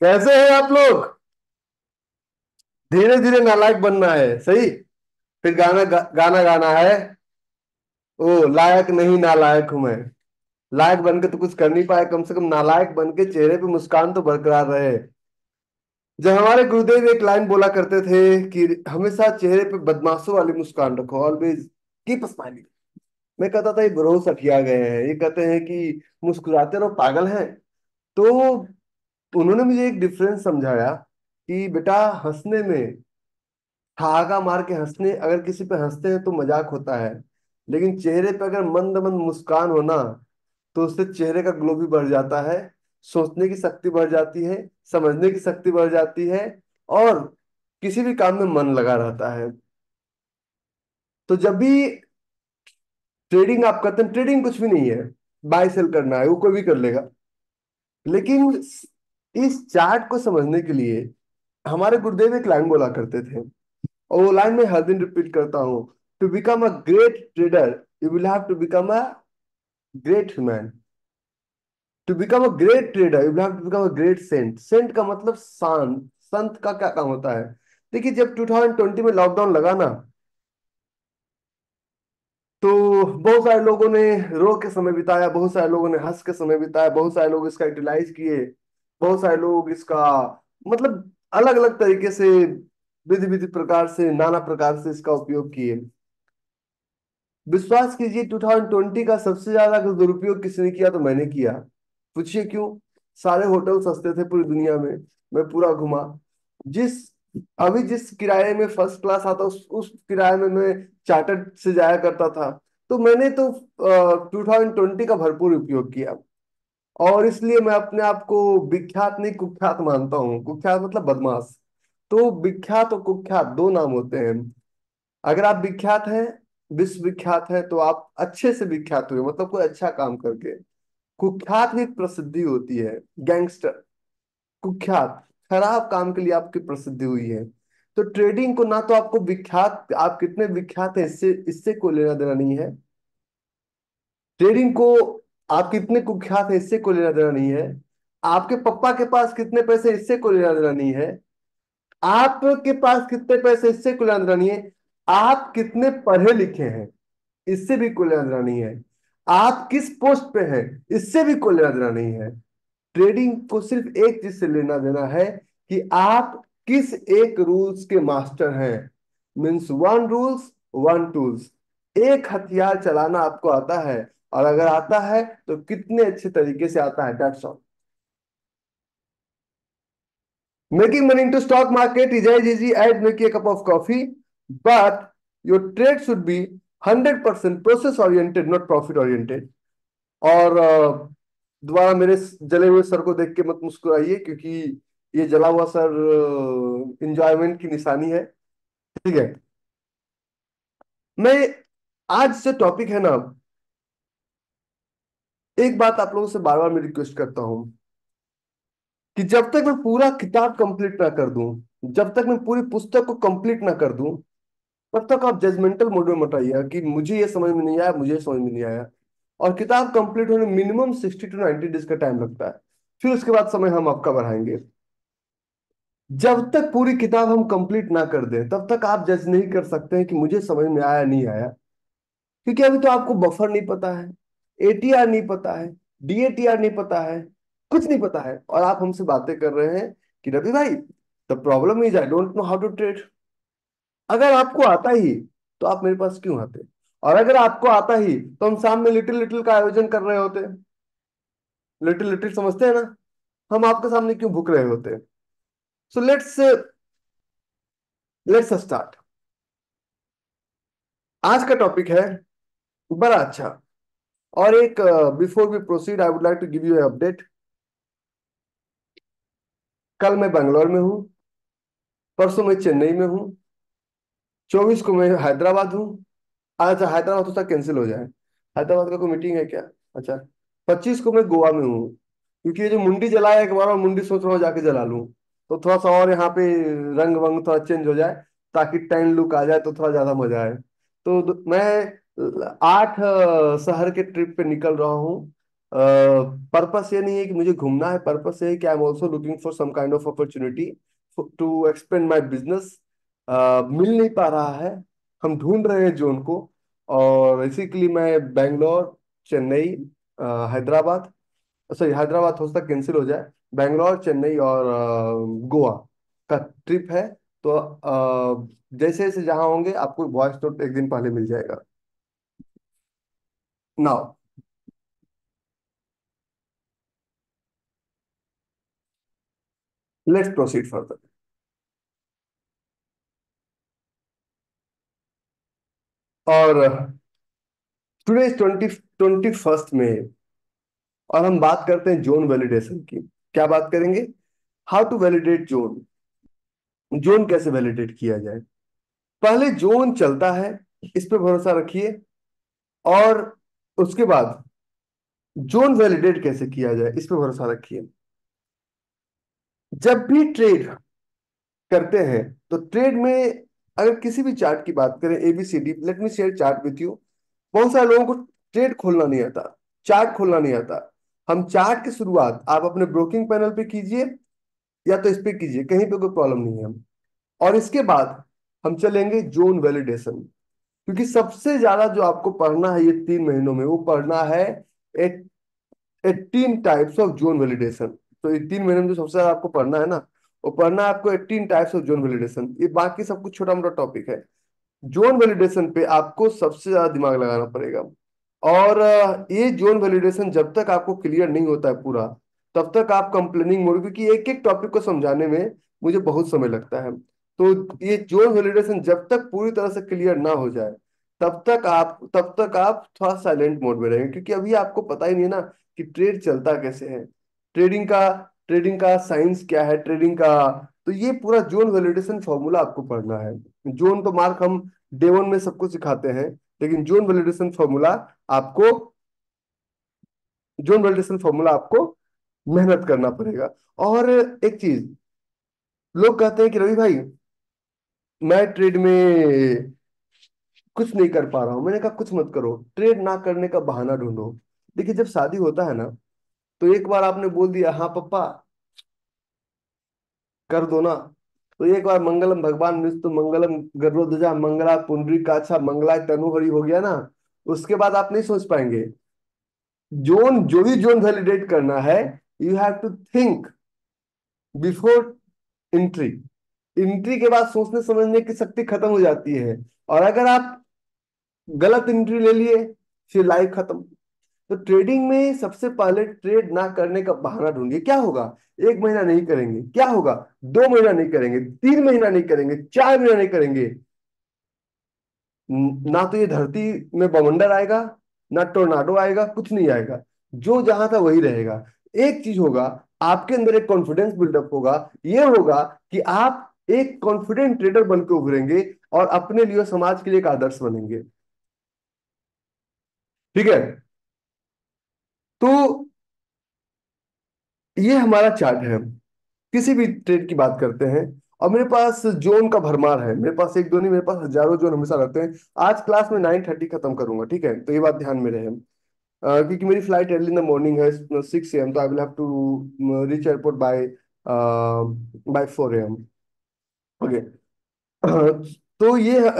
कैसे हैं आप लोग? धीरे धीरे नालायक बनना है, सही। फिर गाना गाना है। ओ लायक नहीं नालायक हूं मैं। लायक बन के तो कुछ कर नहीं पाए, कम से कम नालायक बन के चेहरे पे मुस्कान तो बरकरार रहे। जब हमारे गुरुदेव एक लाइन बोला करते थे कि हमेशा चेहरे पे बदमाशों वाली मुस्कान रखो, ऑलवेज कीप स्माइलिंग। मैं कहता था ये रोज सठिया गए हैं, ये कहते हैं कि मुस्कुराते रहो पागल हैं। तो उन्होंने मुझे एक डिफरेंस समझाया कि बेटा, हंसने में ठहाका मार के हंसने, अगर किसी पे हंसते हैं तो मजाक होता है। लेकिन चेहरे पे अगर मंद मंद मुस्कान हो ना, तो उससे चेहरे का ग्लो भी बढ़ जाता है। सोचने की शक्ति बढ़ जाती है। समझने की शक्ति बढ़ जाती है। और किसी भी काम में मन लगा रहता है। तो जब भी ट्रेडिंग आप करते हैं, ट्रेडिंग कुछ भी नहीं है। बाय सेल करना है, वो कोई भी कर लेगा। लेकिन इस चार्ट को समझने के लिए हमारे गुरुदेव एक लाइन बोला करते थे, और वो लाइन मैं हर दिन रिपीट करता हूँ। To become a great trader you will have to become a great human. To become a great trader you will have to become a great saint. Saint का मतलब शांत। संत का क्या काम होता है? देखिए, जब 2020 में लॉकडाउन लगा ना, तो बहुत सारे लोगों ने रो के समय बिताया, बहुत सारे लोगों ने हंस के समय बिताया, बहुत सारे लोग इसका यूटिलाइज किए। बहुत सारे लोग इसका मतलब अलग अलग तरीके से, विधि विधि प्रकार से, नाना प्रकार से इसका उपयोग किए। विश्वास कीजिए, 2020 का सबसे ज्यादा अगर दुरुपयोग किसने किया तो मैंने किया। पूछिए क्यों? सारे होटल सस्ते थे पूरी दुनिया में। मैं पूरा घुमा। जिस अभी जिस किराए में फर्स्ट क्लास आता, उस किराए में मैं चार्टर्ड से जाया करता था। तो मैंने तो 2020 का भरपूर उपयोग किया। और इसलिए मैं अपने आप को विख्यात नहीं, कुख्यात मानता हूँ। कुख्यात मतलब बदमाश। तो विख्यात और कुख्यात दो नाम होते हैं। अगर आप विख्यात हैं, विश्वविख्यात है, तो आप अच्छे से विख्यात हुए, मतलब कोई अच्छा काम करके। कुख्यात भी एक प्रसिद्धि होती है। गैंगस्टर, कुख्यात, खराब काम के लिए आपकी प्रसिद्धि हुई है। तो ट्रेडिंग को ना तो आपको विख्यात, आप कितने विख्यात हैं इससे इससे कोई लेना देना नहीं है। ट्रेडिंग को आप कितने कुख्यात हैं इससे कोई लेना देना नहीं है। आपके पापा के पास कितने पैसे, इससे कोई लेना देना नहीं है। आपके पास कितने पैसे, इससे कोई लेना देना नहीं है। आप कितने पढ़े लिखे हैं, इससे भी कोई लेना देना नहीं है। आप किस पोस्ट पे हैं, इससे भी कोई लेना देना नहीं है। ट्रेडिंग को सिर्फ एक चीज से लेना देना है कि आप किस एक रूल्स के मास्टर हैं। Means one rules, one tools. एक हथियार चलाना आपको आता है, और अगर आता है तो कितने अच्छे तरीके से आता है, that's all. Making money into stock market is as easy as making a cup of coffee, but your trade should be 100% process oriented, not profit oriented. और दोबारा मेरे जले हुए सर को देख के मत मुस्कुराइए, क्योंकि ये जला हुआ सर इंजॉयमेंट की निशानी है। ठीक है। मैं आज से टॉपिक है ना, एक बात आप लोगों से बार बार मैं रिक्वेस्ट करता हूं कि जब तक मैं पूरा किताब कंप्लीट ना कर दूं, जब तक मैं पूरी पुस्तक को कंप्लीट ना कर दूं, तब तक आप जजमेंटल मोड में मत आइए कि मुझे ये समझ में नहीं आया, मुझे ये समझ में नहीं आया। और किताब कंप्लीट होने मिनिमम 60 to 90 डेज का टाइम लगता है। फिर उसके बाद समय हम आपका बढ़ाएंगे। जब तक पूरी किताब हम कंप्लीट ना कर दें, तब तक आप जज नहीं कर सकते हैं कि मुझे समझ में आया नहीं आया। क्योंकि अभी तो आपको बफर नहीं पता है, एटीआर नहीं पता है, डीएटीआर नहीं पता है, कुछ नहीं पता है, और आप हमसे बातें कर रहे हैं कि रवि भाई, the problem is I don't know how to trade. अगर आपको आता ही तो आप मेरे पास क्यों आते? और अगर आपको आता ही तो हम शाम में लिटिल लिटिल का आयोजन कर रहे होते। लिटिल लिटिल समझते हैं ना? हम आपके सामने क्यों भूख रहे होते? So let's start. आज का टॉपिक है बड़ा अच्छा। और एक before we proceed I would like to give you update. कल मैं बैंगलोर में हूँ, परसों मैं चेन्नई में हूँ, 24 को मैं हैदराबाद हूँ। अच्छा, हैदराबाद तो कैंसिल हो जाए। हैदराबाद का कोई मीटिंग है क्या? अच्छा। 25 को मैं गोवा में हूँ, क्योंकि ये जो मुंडी जलाया एक बार, और मुंडी सोच रहा हूँ जाके जला लूं, तो थोड़ा सा और यहाँ पे रंग वंग थोड़ा चेंज हो जाए, ताकि टैन लुक आ जाए, तो थोड़ा ज्यादा मजा आए। तो मैं 8 शहर के ट्रिप पे निकल रहा हूँ। पर्पस ये नहीं है कि मुझे घूमना है, पर्पस ये है कि I am also looking for some kind of opportunity to expand my business. मिल नहीं पा रहा है, हम ढूंढ रहे हैं जोन को। और इसी के लिए मैं बैंगलोर, चेन्नई, हैदराबाद, सॉरी हैदराबाद हो सकता कैंसिल हो जाए, बैंगलोर, चेन्नई और गोवा का ट्रिप है। तो जैसे जैसे जहाँ होंगे आपको वॉइस नोट एक दिन पहले मिल जाएगा। Now let's proceed further. और टुडे 21st में, और हम बात करते हैं जोन वैलिडेशन की। क्या बात करेंगे? How to validate zone. Zone कैसे वैलिडेट किया जाए। पहले जोन चलता है, इस पे भरोसा रखिए। और उसके बाद जोन वैलिडेट कैसे किया जाए, इस पे भरोसा रखिए। जब भी ट्रेड करते हैं तो ट्रेड में अगर किसी भी चार्ट की बात करें, A B C D, let me share chart with you. बहुत सारे लोगों को ट्रेड खोलना नहीं आता, चार्ट खोलना नहीं आता। हम चार्ट की शुरुआत आप अपने ब्रोकिंग पैनल पे कीजिए या तो इस पे कीजिए, कहीं पे कोई प्रॉब्लम नहीं है। हम और इसके बाद हम चलेंगे जोन वैलिडेशन। क्योंकि सबसे ज्यादा जो आपको पढ़ना है ये 3 महीनों में, वो पढ़ना है 18 टाइप्स ऑफ जोन वैलिडेशन। तो ये 3 महीने में जो सबसे ज्यादा आपको पढ़ना है ना, वो पढ़ना है आपको 18 टाइप्स ऑफ जोन वैलिडेशन। ये बाकी सब कुछ छोटा मोटा टॉपिक है। जोन वैलिडेशन पे आपको सबसे ज्यादा दिमाग लगाना पड़ेगा। और ये जोन वैलिडेशन जब तक आपको क्लियर नहीं होता है पूरा, तब तक आप कंप्लेनिंग मोड, क्योंकि एक एक टॉपिक को समझाने में मुझे बहुत समय लगता है। तो ये जोन वैलिडेशन जब तक पूरी तरह से क्लियर ना हो जाए, तब तक आप थोड़ा साइलेंट मोड में रहेंगे, क्योंकि अभी आपको पता ही नहीं है ना कि ट्रेड चलता कैसे है, ट्रेडिंग का ट्रेडिंग का साइंस क्या है, ट्रेडिंग का। तो ये पूरा जोन वैलिडेशन फॉर्मूला आपको पढ़ना है। जोन तो मार्क हम डे 1 में सबको सिखाते हैं, लेकिन आपको जोन वैलिडेशन फॉर्मूला आपको मेहनत करना पड़ेगा। और एक चीज, लोग कहते हैं कि रवि भाई मैं ट्रेड में कुछ नहीं कर पा रहा हूं। मैंने कहा कुछ मत करो, ट्रेड ना करने का बहाना ढूंढो। देखिए जब शादी होता है ना, तो एक बार आपने बोल दिया हाँ पप्पा कर दो ना, तो एक बार मंगलम भगवान विष्णु मंगलम गरुड़ध्वजा मंगला पुंडरीकाक्षा मंगलाय तनुहरि हो गया ना, उसके बाद आप नहीं सोच पाएंगे। जोन जो भी जोन वैलिडेट करना है, you have to think before entry. Entry के बाद सोचने समझने की शक्ति खत्म हो जाती है। और अगर आप गलत एंट्री ले लिए, फिर लाइफ खत्म। तो ट्रेडिंग में सबसे पहले ट्रेड ना करने का बहाना ढूंढिए। क्या होगा? 1 महीना नहीं करेंगे, क्या होगा? 2 महीना नहीं करेंगे, 3 महीना नहीं करेंगे, 4 महीना नहीं करेंगे, ना तो ये धरती में बवंडर आएगा, ना टोर्नाडो आएगा, कुछ नहीं आएगा। जो जहां था वही रहेगा। एक चीज होगा, आपके अंदर एक कॉन्फिडेंस बिल्डअप होगा। ये होगा कि आप एक कॉन्फिडेंट ट्रेडर बन के उभरेंगे और अपने लिए और समाज के लिए एक आदर्श बनेंगे। ठीक है। तो ये हमारा चार्ट है। किसी भी ट्रेड की बात करते हैं, और मेरे पास जोन का भरमार है, मेरे पास एक दो नहीं, मेरे पास हजारों जोन हमेशा रहते हैं। आज क्लास में 9:30 खत्म करूंगा, ठीक है? तो ये बात ध्यान में रहे। क्योंकि मेरी flight early in the morning है, 6 AM, तो I will have to reach airport by 4 AM। Okay. तो ये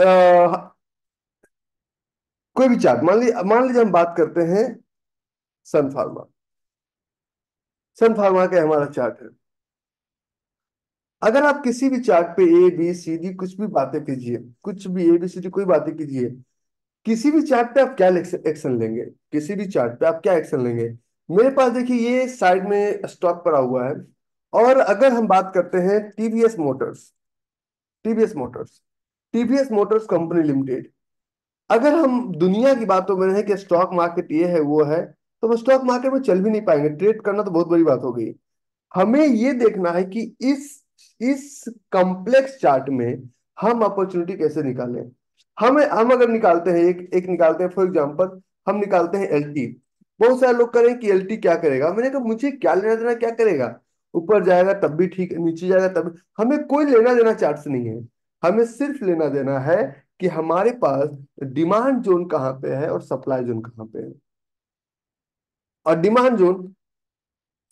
कोई भी चार्ट मान लीजिए हम बात करते हैं सन फार्मा। सन फार्मा का हमारा चार्ट है। अगर आप किसी भी चार्ट पे ए बी सी डी कुछ भी बातें कीजिए, कुछ भी ए बी सी डी कोई बातें कीजिए, किसी भी चार्ट पे आप क्या एक्शन लेंगे? किसी भी चार्ट पे आप क्या एक्शन लेंगे? मेरे पास देखिए ये साइड में स्टॉक पड़ा हुआ है। और अगर हम बात करते हैं TVS Motors TVS Motors company limited, अगर हम दुनिया की बातों में है कि स्टॉक मार्केट ये है वो है, तो हम स्टॉक मार्केट में चल भी नहीं पाएंगे। ट्रेड करना तो बहुत बड़ी बात हो गई। हमें ये देखना है कि इस कॉम्प्लेक्स चार्ट में हम अपॉर्चुनिटी कैसे निकालें। हम अगर निकालते हैं, एक एक निकालते हैं, फॉर एग्जांपल हम निकालते हैं एलटी। बहुत सारे लोग करें कि एलटी क्या करेगा। मैंने कहा मुझे क्या लेना देना, क्या करेगा? ऊपर जाएगा तब भी ठीक, नीचे जाएगा तब भी, हमें कोई लेना देना चार्ट से नहीं है। हमें सिर्फ लेना देना है कि हमारे पास डिमांड जोन कहाँ पे है और सप्लाई जोन कहाँ पे है। और डिमांड जोन,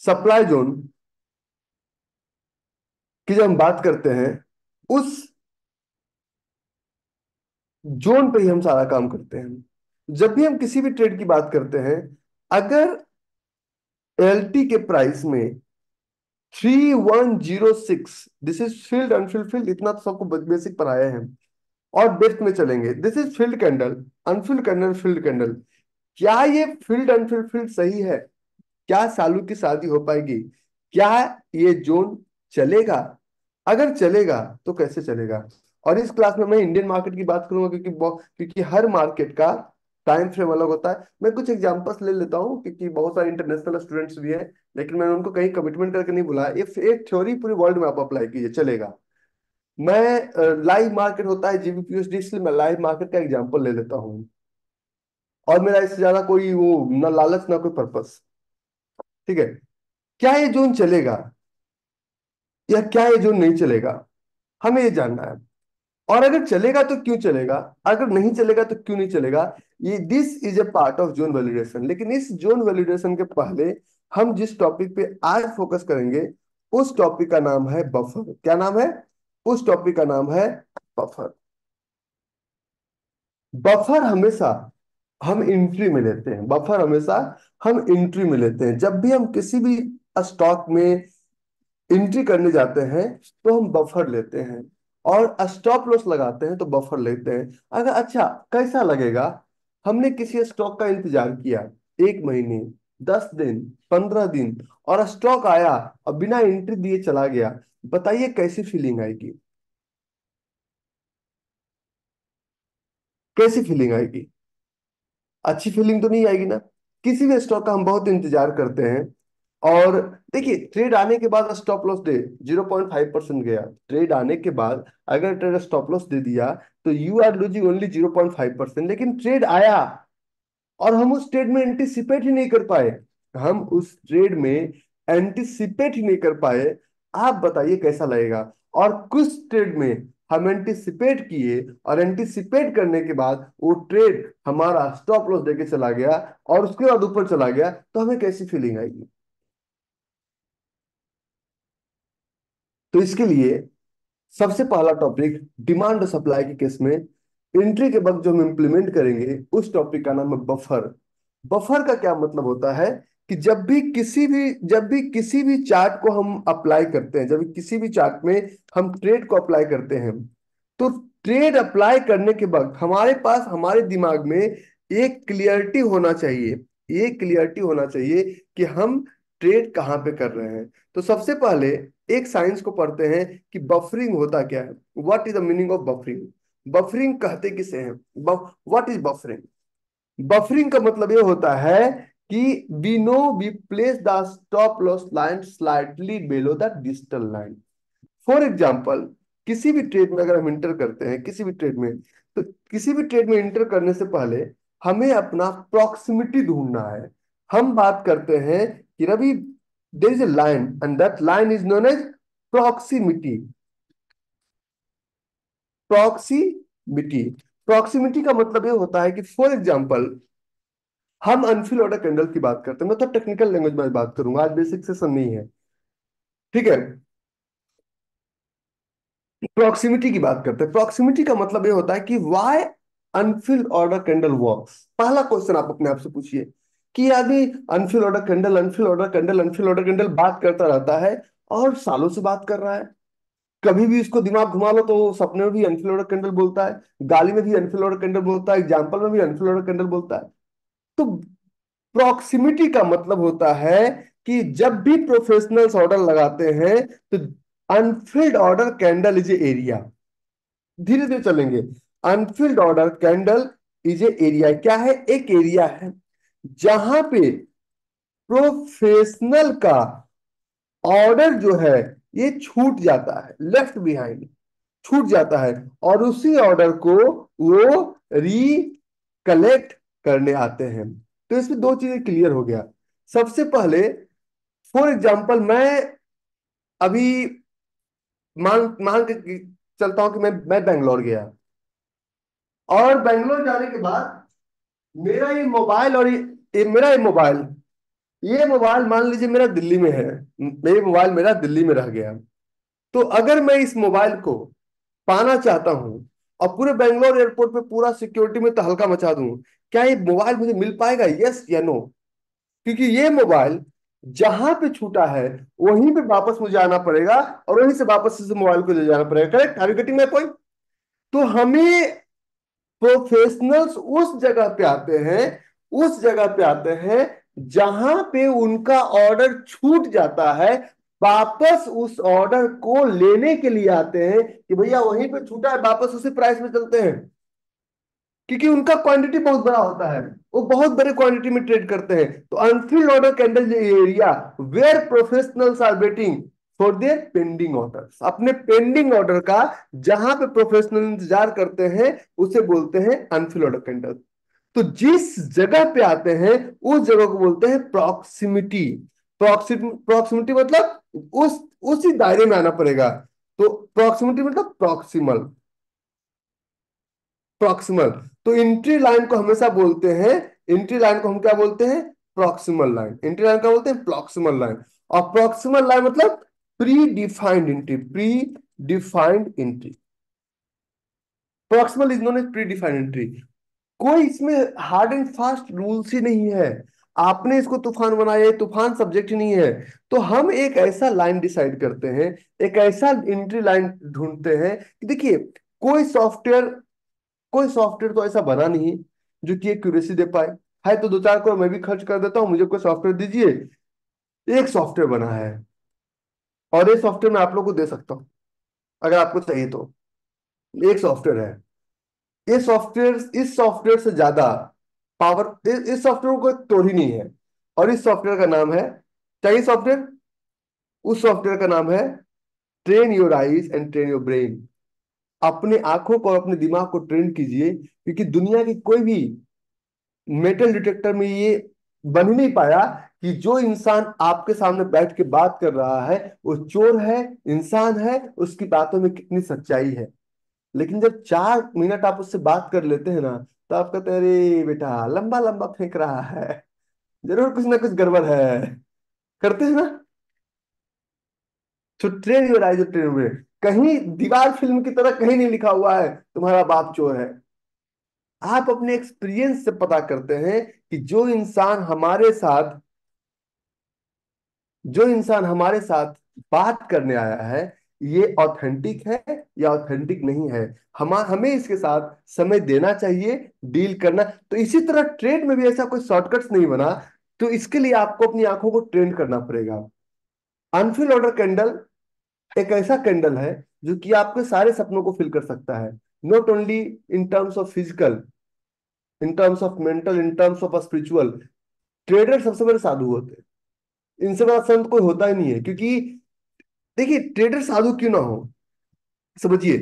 सप्लाई जोन की जब हम बात करते हैं, उस जोन पे ही हम सारा काम करते हैं। जब भी हम किसी भी ट्रेड की बात करते हैं, अगर एलटी के प्राइस में 3106, this is field Anfield field, इतना तो सबको बेसिक पढ़ाया है। और डेप्थ में चलेंगे, this is field candle, Anfield candle, field candle. क्या ये फील्ड अनफिल्ड फील्ड सही है? क्या सालू की शादी हो पाएगी? क्या ये जोन चलेगा? अगर चलेगा तो कैसे चलेगा? और इस क्लास में मैं इंडियन मार्केट की बात करूंगा, क्योंकि हर मार्केट का टाइम फ्रेम अलग होता है। मैं कुछ एग्जांपल्स ले लेता हूँ, क्योंकि बहुत सारे इंटरनेशनल स्टूडेंट्स भी हैं, लेकिन मैंने उनको कहीं कमिटमेंट करके नहीं बुलाया। ये एक थ्योरी पूरी वर्ल्ड में आप अप्लाई कीजिए, चलेगा। मैं लाइव मार्केट होता है जीबीपीएसडी, इसलिए मैं लाइव मार्केट का एग्जांपल ले लेता हूँ। और मेरा इससे ज्यादा कोई वो ना लालच ना कोई पर्पस। ठीक है। क्या ये जोन चलेगा या क्या ये जोन नहीं चलेगा, हमें ये जानना है। और अगर चलेगा तो क्यों चलेगा, अगर नहीं चलेगा तो क्यों नहीं चलेगा। ये this is a part of zone validation. लेकिन इस जोन वैलिडेशन के पहले हम जिस टॉपिक पे आज फोकस करेंगे, उस टॉपिक का नाम है बफर। क्या नाम है? उस टॉपिक का नाम है बफर। बफर हमेशा हम एंट्री में लेते हैं, बफर हमेशा हम एंट्री में लेते हैं। जब भी हम किसी भी स्टॉक में एंट्री करने जाते हैं तो हम बफर लेते हैं, और स्टॉप लॉस लगाते हैं तो बफर लेते हैं। अगर अच्छा, कैसा लगेगा? हमने किसी स्टॉक का इंतजार किया 1 महीने, 10 दिन, 15 दिन, और स्टॉक आया और बिना एंट्री दिए चला गया। बताइए कैसी फीलिंग आएगी? कैसी फीलिंग आएगी? अच्छी फीलिंग तो नहीं आएगी ना। किसी भी स्टॉक का हम बहुत इंतजार करते हैं, और देखिए, ट्रेड आने के बाद स्टॉप लॉस दे, 0.5% गया। ट्रेड आने के बाद अगर ट्रेड स्टॉप लॉस दे दिया तो यू आर लूजिंग ओनली 0.5%। लेकिन ट्रेड आया और हम उस ट्रेड में एंटिसिपेट ही नहीं कर पाए, हम उस ट्रेड में एंटिसिपेट ही नहीं कर पाए। आप बताइए कैसा लगेगा? और कुछ ट्रेड में हम एंटिसिपेट किए, और एंटिसिपेट करने के बाद वो ट्रेड हमारा स्टॉप लॉस देके चला गया, और उसके बाद ऊपर चला गया, तो हमें कैसी फीलिंग आएगी? तो इसके लिए सबसे पहला टॉपिक, डिमांड और सप्लाई के केस में एंट्री के वक्त जो हम इंप्लीमेंट करेंगे, उस टॉपिक का नाम है बफर। बफर का क्या मतलब होता है कि जब भी किसी भी चार्ट को हम अप्लाई करते हैं, जब भी किसी भी चार्ट में हम ट्रेड को अप्लाई करते हैं, तो ट्रेड अप्लाई करने के वक्त हमारे पास, हमारे दिमाग में एक क्लियरिटी होना चाहिए। एक क्लियरिटी होना चाहिए कि हम ट्रेड कहाँ पे कर रहे हैं। तो सबसे पहले एक साइंस को पढ़ते हैं कि बफरिंग होता क्या है। What is the meaning of buffering? Buffering कहते किसे हैं? What is buffering? बफरिंग का मतलब ये होता है कि we know we place the stop loss line slightly below the digital line. For example, किसी भी ट्रेड में अगर हम इंटर करते हैं, किसी भी ट्रेड में, तो किसी भी ट्रेड में इंटर करने से पहले हमें अपना प्रॉक्सिमिटी ढूंढना है। हम बात करते हैं कि Ravi, there is a line and that line is known as proximity. Proximity proximity का मतलब ये होता है कि फॉर एग्जाम्पल, हम अनफिल ऑर्डर कैंडल की बात करते हैं। मैं तो टेक्निकल लैंग्वेज में बात करूंगा, आज बेसिक सेशन नहीं है। ठीक है। प्रॉक्सिमिटी की बात करते हैं। प्रॉक्सिमिटी का मतलब ये होता है कि why unfilled order candle works. पहला क्वेश्चन आप अपने आप से पूछिए कि आदमी unfill order candle, unfill order candle, unfill order candle बात करता रहता है, और सालों से बात कर रहा है। कभी भी इसको दिमाग घुमा लो तो वो सपने में भी अनफिल ऑर्डर कैंडल बोलता है, गाली में भी अनफिल ऑर्डर कैंडल बोलता है, एग्जाम्पल में भी अनफिल ऑर्डर कैंडल बोलता है। तो प्रॉक्सिमिटी का मतलब होता है कि जब भी प्रोफेशनल्स ऑर्डर लगाते हैं, तो unfilled order candle is area. धीरे धीरे चलेंगे। Anfield order candle is a area. क्या है? एक एरिया है जहां पे प्रोफेशनल का ऑर्डर जो है ये छूट जाता है, लेफ्ट बिहाइंड छूट जाता है, और उसी ऑर्डर को वो रिकलेक्ट करने आते हैं। तो इसमें दो चीजें क्लियर हो गया। सबसे पहले, फॉर एग्जाम्पल, मैं अभी मान मान के चलता हूं कि मैं बैंगलोर गया, और बैंगलोर जाने के बाद मेरा ये मोबाइल, और ये मेरा ये मोबाइल ये मोबाइल मान लीजिए मेरा दिल्ली में है, ये मोबाइल मेरा दिल्ली में रह गया, तो अगर मैं इस मोबाइल को पाना चाहता हूं और पूरे बेंगलोर एयरपोर्ट पे पूरा सिक्योरिटी में तहलका मचा दूं, क्या ये मोबाइल मुझे मिल पाएगा, यस या नो? क्योंकि ये मोबाइल जहां पे छूटा है वहीं पे वापस मुझे आना पड़ेगा, और वहीं से वापस इस मोबाइल को ले जाना पड़ेगा। Correct? Are you getting my point? तो हमें प्रोफेशनल्स उस जगह पे आते हैं, उस जगह पे आते हैं जहां पे उनका ऑर्डर छूट जाता है, वापस उस ऑर्डर को लेने के लिए आते हैं कि भैया वहीं पे छूटा है, वापस उसी प्राइस में चलते हैं। क्योंकि उनका क्वांटिटी बहुत बड़ा होता है, वो बहुत बड़े क्वांटिटी में ट्रेड करते हैं। तो unfilled order candle area where professionals are waiting for their pending orders, अपने पेंडिंग ऑर्डर का जहां पे प्रोफेशनल इंतजार करते हैं उसे बोलते हैं अनफिल्ड ऑर्डर कैंडल। तो जिस जगह पे आते हैं उस जगह को बोलते हैं प्रॉक्सिमिटी। प्रॉक्सिमिटी मतलब उसी दायरे में आना पड़ेगा। तो प्रॉक्सिमिटी मतलब प्रॉक्सिमल, प्रॉक्सिमल। तो एंट्री लाइन को हमेशा बोलते हैं, एंट्री लाइन को हम क्या बोलते हैं? Proximal line. एंट्री लाइन का बोलते हैं प्रॉक्सिमल लाइन। और प्रॉक्सिमल लाइन मतलब predefined entry, predefined entry. Proximal is known as predefined entry. कोई इसमें हार्ड एंड फास्ट रूल्स ही नहीं है। आपने इसको तूफान बनाया, ये तूफान सब्जेक्ट नहीं है। तो हम एक ऐसा लाइन डिसाइड करते हैं, एक ऐसा एंट्री लाइन ढूंढते हैं कि देखिए, कोई सॉफ्टवेयर कोई सॉफ्टवेयर तो ऐसा बना नहीं जो कि एक्यूरेसी दे पाए। है तो 2-4 करोड़ मैं भी खर्च कर देता हूं, मुझे कोई सॉफ्टवेयर दीजिए। एक सॉफ्टवेयर बना है, और ये सॉफ्टवेयर मैं आप लोग को दे सकता हूँ अगर आपको चाहिए तो। एक सॉफ्टवेयर है, ये सॉफ्टवेयर इस सॉफ्टवेयर से ज्यादा पावर इस सॉफ्टवेयर को तोड़ ही नहीं है। और इस सॉफ्टवेयर का नाम है, चाहिए सॉफ्टवेयर? उस सॉफ्टवेयर का नाम है train your eyes and train your brain. अपने आंखों को और अपने दिमाग को ट्रेन कीजिए, क्योंकि दुनिया की कोई भी मेटल डिटेक्टर में ये बन ही नहीं पाया कि जो इंसान आपके सामने बैठ के बात कर रहा है वो चोर है, इंसान है, उसकी बातों में कितनी सच्चाई है। लेकिन जब 4 मिनट आप उससे बात कर लेते हैं ना, तो आप कहते हैं अरे बेटा लंबा लंबा फेंक रहा है, जरूर कुछ ना कुछ गड़बड़ है। करते हैं ना? तो ट्रेन योर आइज ट्रेन में, कहीं दीवार फिल्म की तरह कहीं नहीं लिखा हुआ है तुम्हारा बाप चोर है। आप अपने एक्सपीरियंस से पता करते हैं कि जो इंसान हमारे साथ बात करने आया है, ये ऑथेंटिक है या ऑथेंटिक नहीं है। हमें इसके साथ समय देना चाहिए, डील करना। तो इसी तरह ट्रेड में भी ऐसा कोई शॉर्टकट्स नहीं बना। तो इसके लिए आपको अपनी आंखों को ट्रेन करना पड़ेगा। अनफिल ऑर्डर कैंडल एक ऐसा कैंडल है जो कि आपके सारे सपनों को फिल कर सकता है। Not only in terms of physical, in terms of mental, in terms of spiritual. Trader सबसे बड़े साधु होते हैं, इनसे बड़ा संत कोई होता ही नहीं है। क्योंकि देखिए, ट्रेडर साधु क्यों ना हो, समझिए,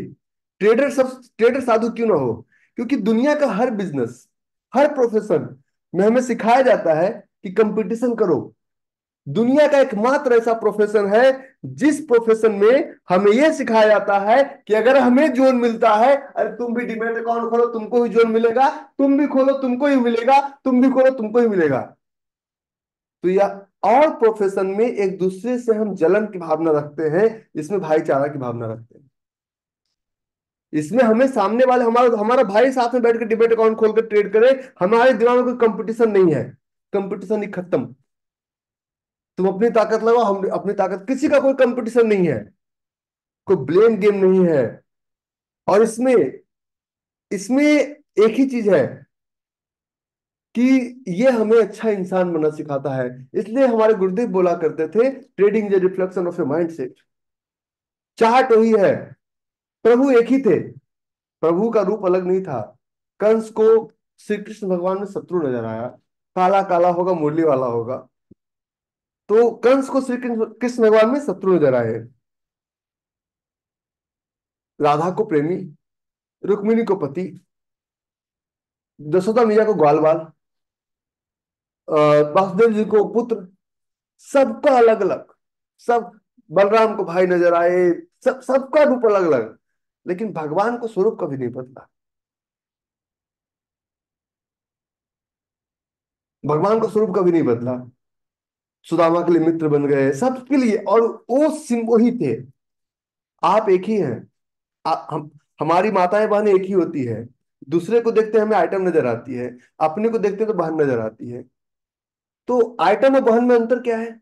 ट्रेडर साधु क्यों ना हो, क्योंकि दुनिया का हर बिजनेस, हर प्रोफेशन में हमें सिखाया जाता है कि कंपटीशन करो। दुनिया का एकमात्र ऐसा प्रोफेशन है जिस प्रोफेशन में हमें यह सिखाया जाता है कि अगर हमें जोन मिलता है, अरे तुम भी डीमैट अकाउंट खोलो तुमको भी जोन मिलेगा, तुम भी खोलो तुमको ही मिलेगा, तुम भी खोलो तुमको ही मिलेगा। तो यह और प्रोफेशन में एक दूसरे से हम जलन की भावना रखते हैं, इसमें भाईचारा की भावना रखते हैं। इसमें हमें सामने वाले हमारा हमारा भाई साथ में बैठ कर डिबेट अकाउंट खोल कर ट्रेड करे, हमारे दिमाग में कोई कंपटीशन नहीं है। कंपटीशन ही खत्म। तुम अपनी ताकत लगाओ, हम अपनी ताकत, किसी का कोई कंपटीशन नहीं है, कोई ब्लेम गेम नहीं है। और इसमें इसमें एक ही चीज है कि ये हमें अच्छा इंसान बनना सिखाता है। इसलिए हमारे गुरुदेव बोला करते थे, trading is reflection of a mind set. Chart वही है, प्रभु एक ही थे, प्रभु का रूप अलग नहीं था। कंस को श्री कृष्ण भगवान में शत्रु नजर आया, काला काला होगा मुरली वाला होगा। तो कंस को श्री कृष्ण कृष्ण भगवान में शत्रु नजर आए, राधा को प्रेमी, रुक्मिणी को पति, जसोदा मैया को ग्वाल बाल, वासुदेव जी को पुत्र, सबका अलग अलग। सब, बलराम को भाई नजर आए, सबका रूप अलग अलग। लेकिन भगवान को स्वरूप कभी नहीं बदला, भगवान का स्वरूप कभी नहीं बदला। सुदामा के लिए मित्र बन गए, सबके लिए। और वो सिम वही थे। आप एक ही हैं। हम हमारी माताएं बहनें एक ही होती है। दूसरे को देखते हमें आइटम नजर आती है, अपने को देखते तो बहन नजर आती है। तो आइटम और बहन में अंतर क्या है?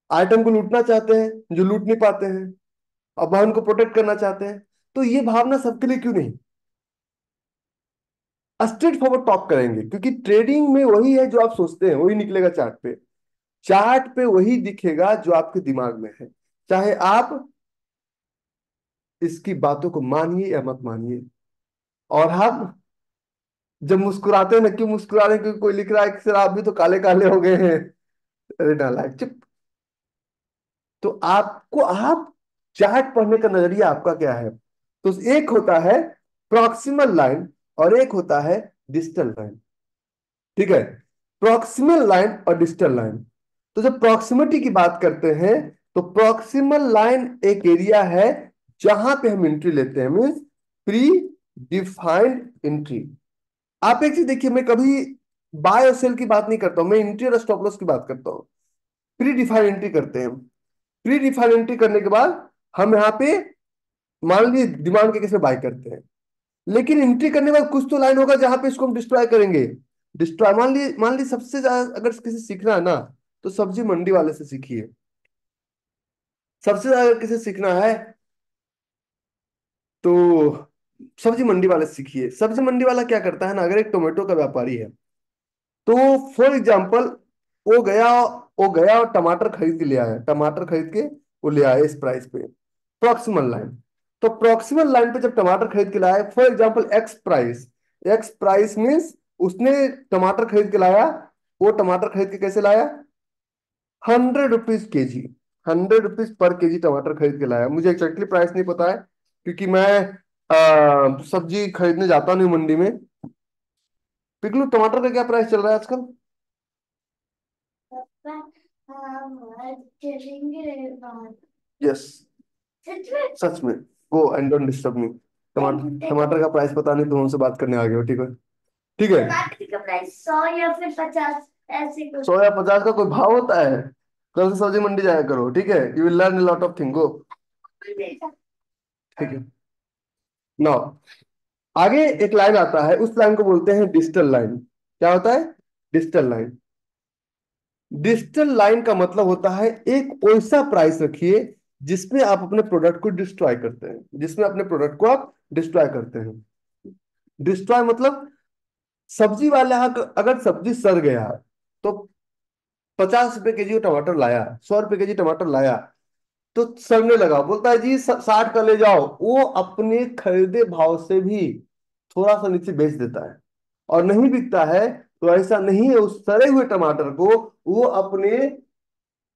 आइटम को लूटना चाहते हैं जो लूट नहीं पाते हैं, और बहन को प्रोटेक्ट करना चाहते हैं। तो ये भावना सबके लिए क्यों नहीं? स्ट्रेट फॉरवर्ड टॉक करेंगे, क्योंकि ट्रेडिंग में वही है जो आप सोचते हैं वही निकलेगा चार्ट पे। चार्ट पे वही दिखेगा जो आपके दिमाग में है, चाहे आप इसकी बातों को मानिए या मत मानिए। और हम जब मुस्कुराते हैं ना, क्यों मुस्कुरा रहे हैं? क्योंकि कोई लिख रहा है कि सर आप भी तो काले काले हो गए हैं। अरे नालायक, चुप। तो आपको आप चार्ट पढ़ने का नजरिया आपका क्या है? तो एक होता है प्रॉक्सिमल लाइन और एक होता है डिस्टल लाइन। ठीक है? प्रॉक्सिमल लाइन और डिस्टल लाइन। तो जब प्रॉक्सिमिटी की बात करते हैं, तो प्रॉक्सिमल लाइन एक एरिया है जहां पे हम एंट्री लेते हैं, मीन्स प्री डिफाइंड एंट्री। आप एक चीज देखिए, मैं कभी बाय और सेल की बात नहीं करता हूं, मैं एंट्री और स्टॉप लॉस की बात करता हूं। प्री डिफाइंड एंट्री करते हैं। प्री डिफाइंड एंट्री करने के बाद हम यहाँ पे मान लीजिए डिमांड के केस में बाय करते हैं, लेकिन एंट्री करने के बाद कुछ तो लाइन होगा जहां पे इसको हम डिस्ट्रॉय करेंगे। डिस्ट्रॉय, मान ली सबसे ज्यादा अगर किसी सीखना है ना, तो सब्जी मंडी वाले से सीखिए। सबसे ज्यादा अगर किसी सीखना है तो सब्जी मंडी वाले से सीखिए। सब्जी मंडी वाला क्या करता है ना, अगर एक टोमेटो का व्यापारी है, तो फॉर एग्जाम्पल वो गया वो गया और टमाटर खरीद के ले आया, टमाटर खरीद के वो ले आया इस प्राइस पे, प्रॉक्सिमल लाइन। तो प्रॉक्सिमल लाइन पे जब टमाटर खरीद के लाया, for example x price means उसने टमाटर खरीद के लाया। वो टमाटर खरीद के कैसे लाया? 100 rupees KG. 100 rupees per KG टमाटर खरीद के लाया। मुझे एक्जैक्टली प्राइस नहीं पता है, क्योंकि मैं सब्जी खरीदने जाता नहीं मंडी में। पिकलू, टमाटर का क्या प्राइस चल रहा है आजकल? यस, सच में। Go and don't disturb me. टमाटर टमाटर का प्राइस पता नहीं, तुम हमसे बात करने आ गए हो। ठीक है, ठीक है। टमाटर का प्राइस 100 या फिर 50, ऐसे कुछ। 100 या 50 का कोई भाव होता है? कल से सब्जी मंडी जाया करो, ठीक है? You will learn lot of thing. Go. ठीक है। नाउ आगे एक लाइन आता है, उस लाइन को बोलते हैं डिजिटल लाइन। क्या होता है? Digital line. डिजिटल लाइन का मतलब होता है एक ऐसा प्राइस रखिए जिसमें आप अपने प्रोडक्ट को डिस्ट्रॉय करते हैं, जिसमें अपने प्रोडक्ट को आप डिस्ट्रॉय करते हैं। डिस्ट्रॉय मतलब सब्जी वाले अगर सब्जी सड़ गया, तो 50 रुपए केजी टमाटर लाया, 100 रुपए केजी टमाटर लाया, तो सड़ने लगा, बोलता है जी 60 का ले जाओ। वो अपने खरीदे भाव से भी थोड़ा सा नीचे बेच देता है। और नहीं बिकता है तो ऐसा नहीं है, उस सड़े हुए टमाटर को वो अपने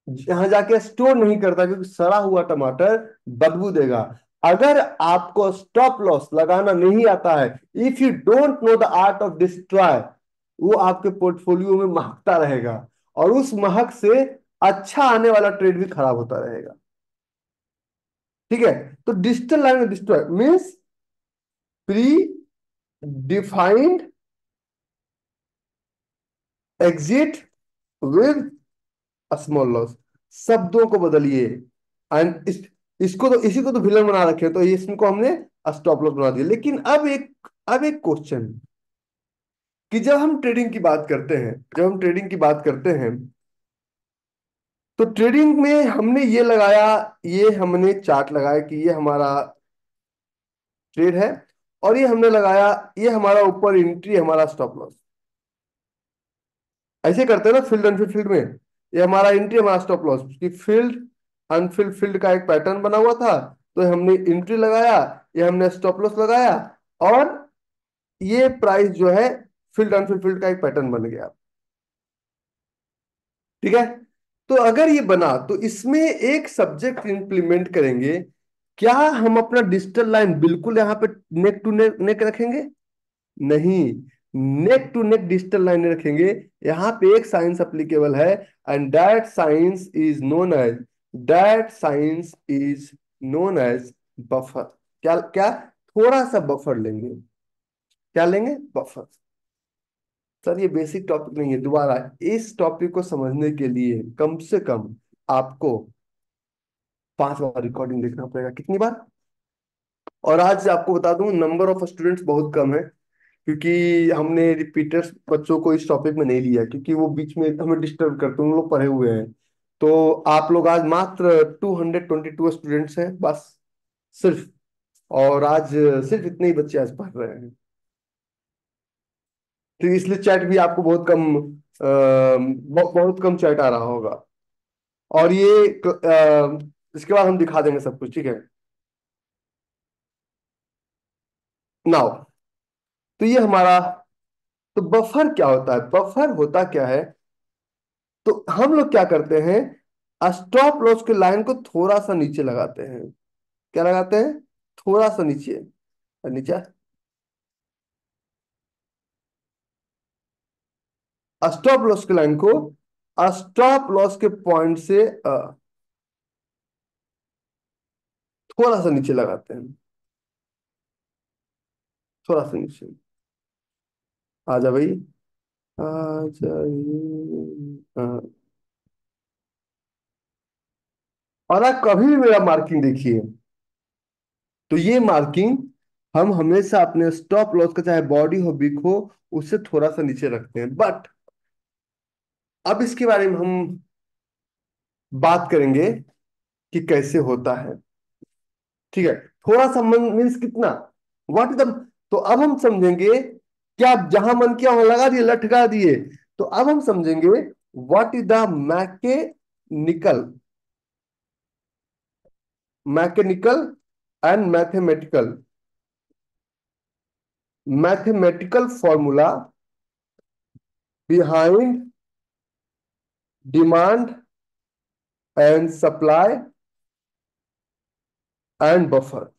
यहां जाके स्टोर नहीं करता, क्योंकि सड़ा हुआ टमाटर बदबू देगा। अगर आपको स्टॉप लॉस लगाना नहीं आता है, if you don't know the art of destroy, वो आपके पोर्टफोलियो में महकता रहेगा, और उस महक से अच्छा आने वाला ट्रेड भी खराब होता रहेगा। ठीक है? तो डिजिटल लाइन में destroy means pre defined exit with small loss. शब्दों को बदलिए। एंड इसको तो इसी को तो विलन बना रखे हैं, तो इसको हमने स्टॉप लॉस बना दिया। लेकिन अब एक क्वेश्चन, कि जब हम ट्रेडिंग की बात करते हैं, जब हम ट्रेडिंग की बात करते हैं, तो ट्रेडिंग में हमने ये लगाया, ये हमने चार्ट लगाया कि ये हमारा ट्रेड है, और ये हमने लगाया, ये हमारा ऊपर एंट्री, हमारा स्टॉप लॉस। ऐसे करते हैं ना फील्ड अनफील्ड फील्ड में, ये हमारा एंट्री, हमारा स्टॉप लॉस की फील्ड अनफील्ड फील्ड का एक पैटर्न बना हुआ था। तो हमने एंट्री लगाया, ये हमने स्टॉप लॉस लगाया, और ये प्राइस जो है फील्ड अनफील्ड फील्ड का एक पैटर्न बन गया। ठीक है? तो अगर ये बना, तो इसमें एक सब्जेक्ट इंप्लीमेंट करेंगे। क्या हम अपना डिजिटल लाइन बिल्कुल यहाँ पे नेक टू नेक रखेंगे? नहीं, neck to neck digital line रखेंगे। यहां पे एक साइंस एप्लीकेबल है, and that science is known as buffer. क्या क्या? थोड़ा सा बफर लेंगे। क्या लेंगे? बफर। सर ये बेसिक टॉपिक नहीं है, दोबारा इस टॉपिक को समझने के लिए कम से कम आपको 5 बार रिकॉर्डिंग देखना पड़ेगा। कितनी बार? और आज आपको बता दूं, नंबर ऑफ स्टूडेंट्स बहुत कम है, क्योंकि हमने रिपीटर्स बच्चों को इस टॉपिक में नहीं लिया, क्योंकि वो बीच में हमें डिस्टर्ब करते हैं, उन लोग पढ़े हुए हैं। तो आप लोग आज मात्र 222 स्टूडेंट्स हैं बस, सिर्फ। और आज सिर्फ इतने ही बच्चे आज पढ़ रहे हैं। तो इसलिए चैट भी आपको बहुत कम, बहुत कम चैट आ रहा होगा। और ये इसके बाद हम दिखा देंगे सब कुछ, ठीक है। नाउ, तो ये हमारा, तो बफर क्या होता है? बफर होता क्या है? तो हम लोग क्या करते हैं, स्टॉप लॉस के लाइन को थोड़ा सा नीचे लगाते हैं। क्या लगाते हैं? थोड़ा सा नीचे। नीचे स्टॉप लॉस के लाइन को स्टॉप लॉस के पॉइंट से थोड़ा सा नीचे लगाते हैं। थोड़ा सा नीचे। आ जा भाई, आ जाइए। और आप कभी भी मेरा मार्किंग देखिए, तो ये मार्किंग हम हमेशा अपने स्टॉप लॉस का, चाहे बॉडी हो बिग हो, उससे थोड़ा सा नीचे रखते हैं। बट अब इसके बारे में हम बात करेंगे कि कैसे होता है। ठीक है, थोड़ा सा मन मीन्स कितना, व्हाट इज द, तो अब हम समझेंगे, क्या जहां मन किया वहां लगा दिए, लटका दिए। तो अब हम समझेंगे what is the mechanical, mechanical and mathematical, mathematical formula behind demand and supply and buffer.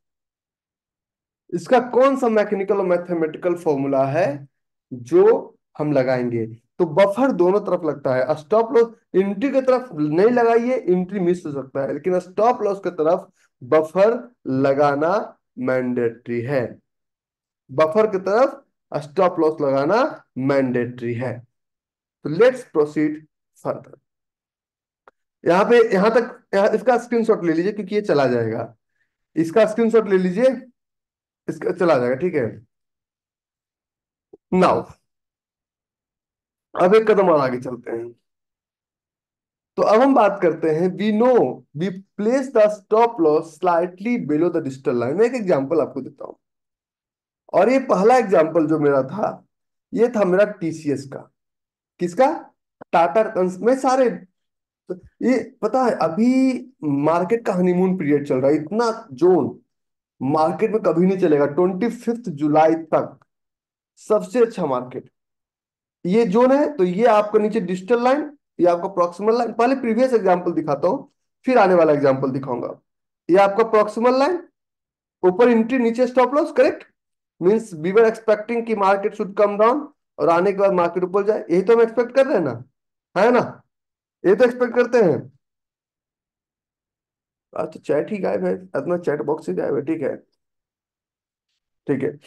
इसका कौन सा मैकेनिकल और मैथमेटिकल फॉर्मूला है जो हम लगाएंगे? तो बफर दोनों तरफ लगता है। स्टॉप लॉस एंट्री की तरफ नहीं लगाइए, एंट्री मिस हो सकता है, लेकिन स्टॉप लॉस की तरफ बफर लगाना मैंडेटरी है। बफर की तरफ स्टॉप लॉस लगाना मैंडेटरी है। तो लेट्स प्रोसीड फर्दर। यहाँ पे, यहाँ तक, इसका स्क्रीनशॉट ले लीजिए, क्योंकि ये चला जाएगा। इसका स्क्रीनशॉट ले लीजिए, इसका चला जाएगा, ठीक है। नाउ, अब एक कदम और आगे चलते हैं। तो अब हम बात करते हैं, we know, we place the stop loss slightly below the digital line. मैं एक एग्जांपल आपको देता हूं, और ये पहला एग्जांपल जो मेरा था, ये था मेरा टीसीएस का। किसका? टाटा में सारे, ये पता है अभी मार्केट का हनीमून पीरियड चल रहा है। इतना जोन मार्केट में कभी नहीं चलेगा, 25 जुलाई तक सबसे अच्छा मार्केट ये जोन है। तो ये आपका नीचे डिजिटल लाइन, ये आपका प्रॉक्सिमल लाइन। पहले प्रीवियस एग्जांपल दिखाता हूं, फिर आने वाला एग्जांपल दिखाऊंगा। ये आपका प्रॉक्सिमल लाइन, ऊपर एंट्री नीचे stop loss, correct. Means we were expecting कि मार्केट शुड कम डाउन, और आने के बाद मार्केट ऊपर जाए। यही तो हम एक्सपेक्ट कर रहे हैं ना, है ना? ये तो एक्सपेक्ट करते हैं। आज तो चैट ही गायब है, अपना चैट बॉक्स ही गायब है, ठीक है। ठीक है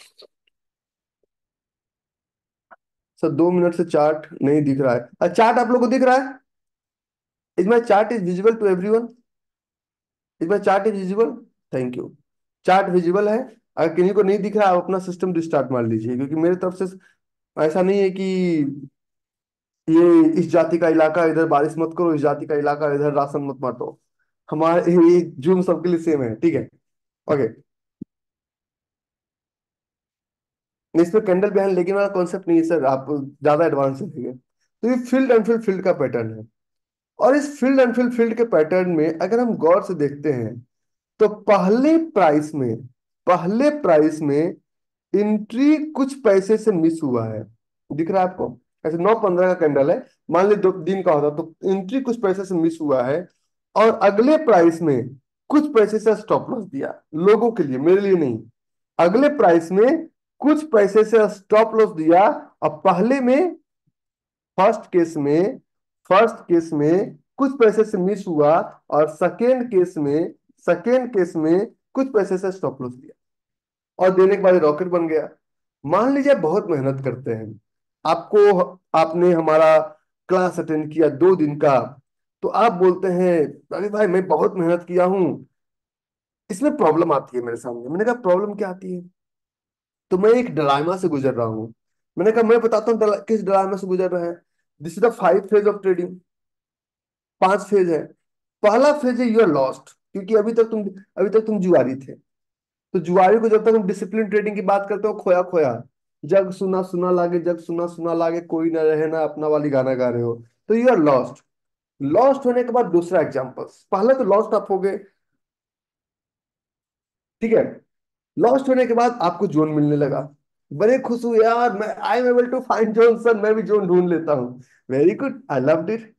सर, 2 मिनट से चार्ट नहीं दिख रहा है। चार्ट आप लोग को दिख रहा है? Is my chart is visible to everyone? Is my chart is visible? Thank you. Chart visible है। अगर किसी को नहीं दिख रहा है, आप अपना सिस्टम रिस्टार्ट मार लीजिए, क्योंकि मेरे तरफ से ऐसा नहीं है कि ये इस जाति का इलाका इधर बारिश मत करो, इस जाति का इलाका इधर राशन मत बांटो। हमारे ये जूम सबके लिए सेम है, ठीक है। ओके, इसमें कैंडल बिहाइंड लेकिन वाला कॉन्सेप्ट नहीं है सर, आप ज्यादा एडवांस है। तो ये फील्ड एंड फील्ड फील्ड का पैटर्न है। और इस फील्ड एंड फील्ड फील्ड के पैटर्न में अगर हम गौर से देखते हैं, तो पहले प्राइस में एंट्री कुछ पैसे से मिस हुआ है। दिख रहा है आपको? ऐसे 9:15 का कैंडल है, मान ली 2 दिन का होता, तो एंट्री कुछ पैसे से मिस हुआ है। और अगले प्राइस में कुछ पैसे से स्टॉप लॉस दिया, लोगों के लिए, मेरे लिए नहीं। अगले प्राइस में कुछ पैसे से स्टॉप लॉस दिया। और पहले में, फर्स्ट केस में फर्स्ट केस में कुछ पैसे से मिस हुआ, और सेकेंड केस में कुछ पैसे से स्टॉप लॉस दिया, और देने के बाद रॉकेट बन गया। मान लीजिए बहुत मेहनत करते हैं, आपको, आपने हमारा क्लास अटेंड किया 2 दिन का, तो आप बोलते हैं अरे भाई मैं बहुत मेहनत किया हूँ। इसमें प्रॉब्लम आती है मेरे सामने। मैंने कहा प्रॉब्लम क्या आती है? तो मैं एक डलाइमा से गुजर रहा हूँ। मैंने कहा मैं बताता हूँ किस डलाइमा से गुजर रहे हैं। This is the 5 phase of trading. 5 phase है। पहला फेज है यू आर लॉस्ट, क्योंकि अभी तक तुम जुआरी थे। तो जुआरी को जब तक हम डिसिप्लिन ट्रेडिंग की बात करते हो, खोया खोया, जग सुना सुना लागे, जग सुना सुना लागे, कोई ना रहे ना अपना वाली गाना गा रहे हो, तो यू आर लॉस्ट। लॉस्ट होने के बाद दूसरा एग्जांपल, पहले तो लॉस्ट आप हो गए, ठीक है। लॉस्ट होने के बाद आपको जोन मिलने लगा, बड़े खुश हुए यार, मैं I am able to find zone sir, मैं भी जोन ढूंढ लेता हूँ। Very good, I loved it.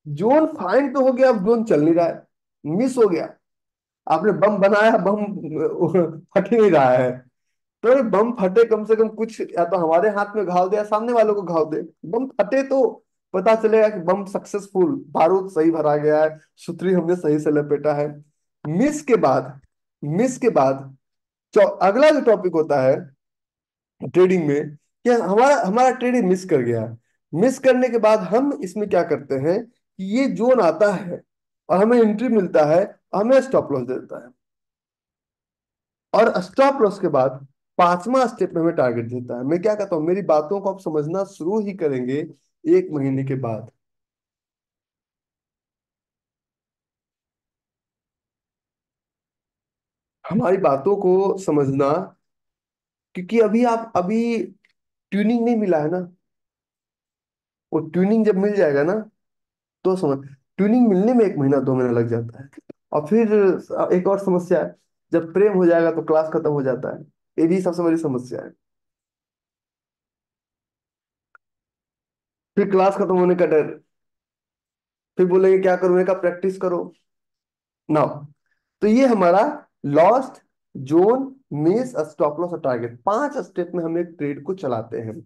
Zone find तो हो गया, अब जोन चल नहीं रहा है, मिस हो गया। आपने बम बनाया, बम फट ही नहीं रहा है। तो ये बम फटे, कम से कम कुछ या तो हमारे हाथ में घाव दे या सामने वालों को घाव दे। बम फटे तो पता चलेगा कि बम सक्सेसफुल, बारूद सही भरा गया है, सुतरी हमने सही से लपेटा है। मिस के बाद, मिस के बाद अगला जो टॉपिक होता है ट्रेडिंग में, कि हमारा हमारा ट्रेडिंग मिस कर गया। मिस करने के बाद हम इसमें क्या करते हैं कि ये जोन आता है और हमें एंट्री मिलता है, हमें स्टॉप लॉस देता है, और स्टॉप लॉस के बाद पांचवा स्टेप में हमें टारगेट देता है। मैं क्या कहता हूँ, मेरी बातों को आप समझना शुरू ही करेंगे 1 महीने के बाद। हमारी बातों को समझना, क्योंकि अभी ट्यूनिंग नहीं मिला है ना। वो ट्यूनिंग जब मिल जाएगा ना, तो समझ, ट्यूनिंग मिलने में 1 महीना 2 महीना लग जाता है। और फिर एक और समस्या है, जब प्रेम हो जाएगा तो क्लास खत्म हो जाता है। ये भी सबसे बड़ी समस्या है। फिर क्लास खत्म होने का डर, फिर बोलेंगे क्या करूँ का, प्रैक्टिस करो ना। तो ये हमारा lost, zone, miss, stop loss और टारगेट, 5 स्टेप में हम एक ट्रेड को चलाते हैं।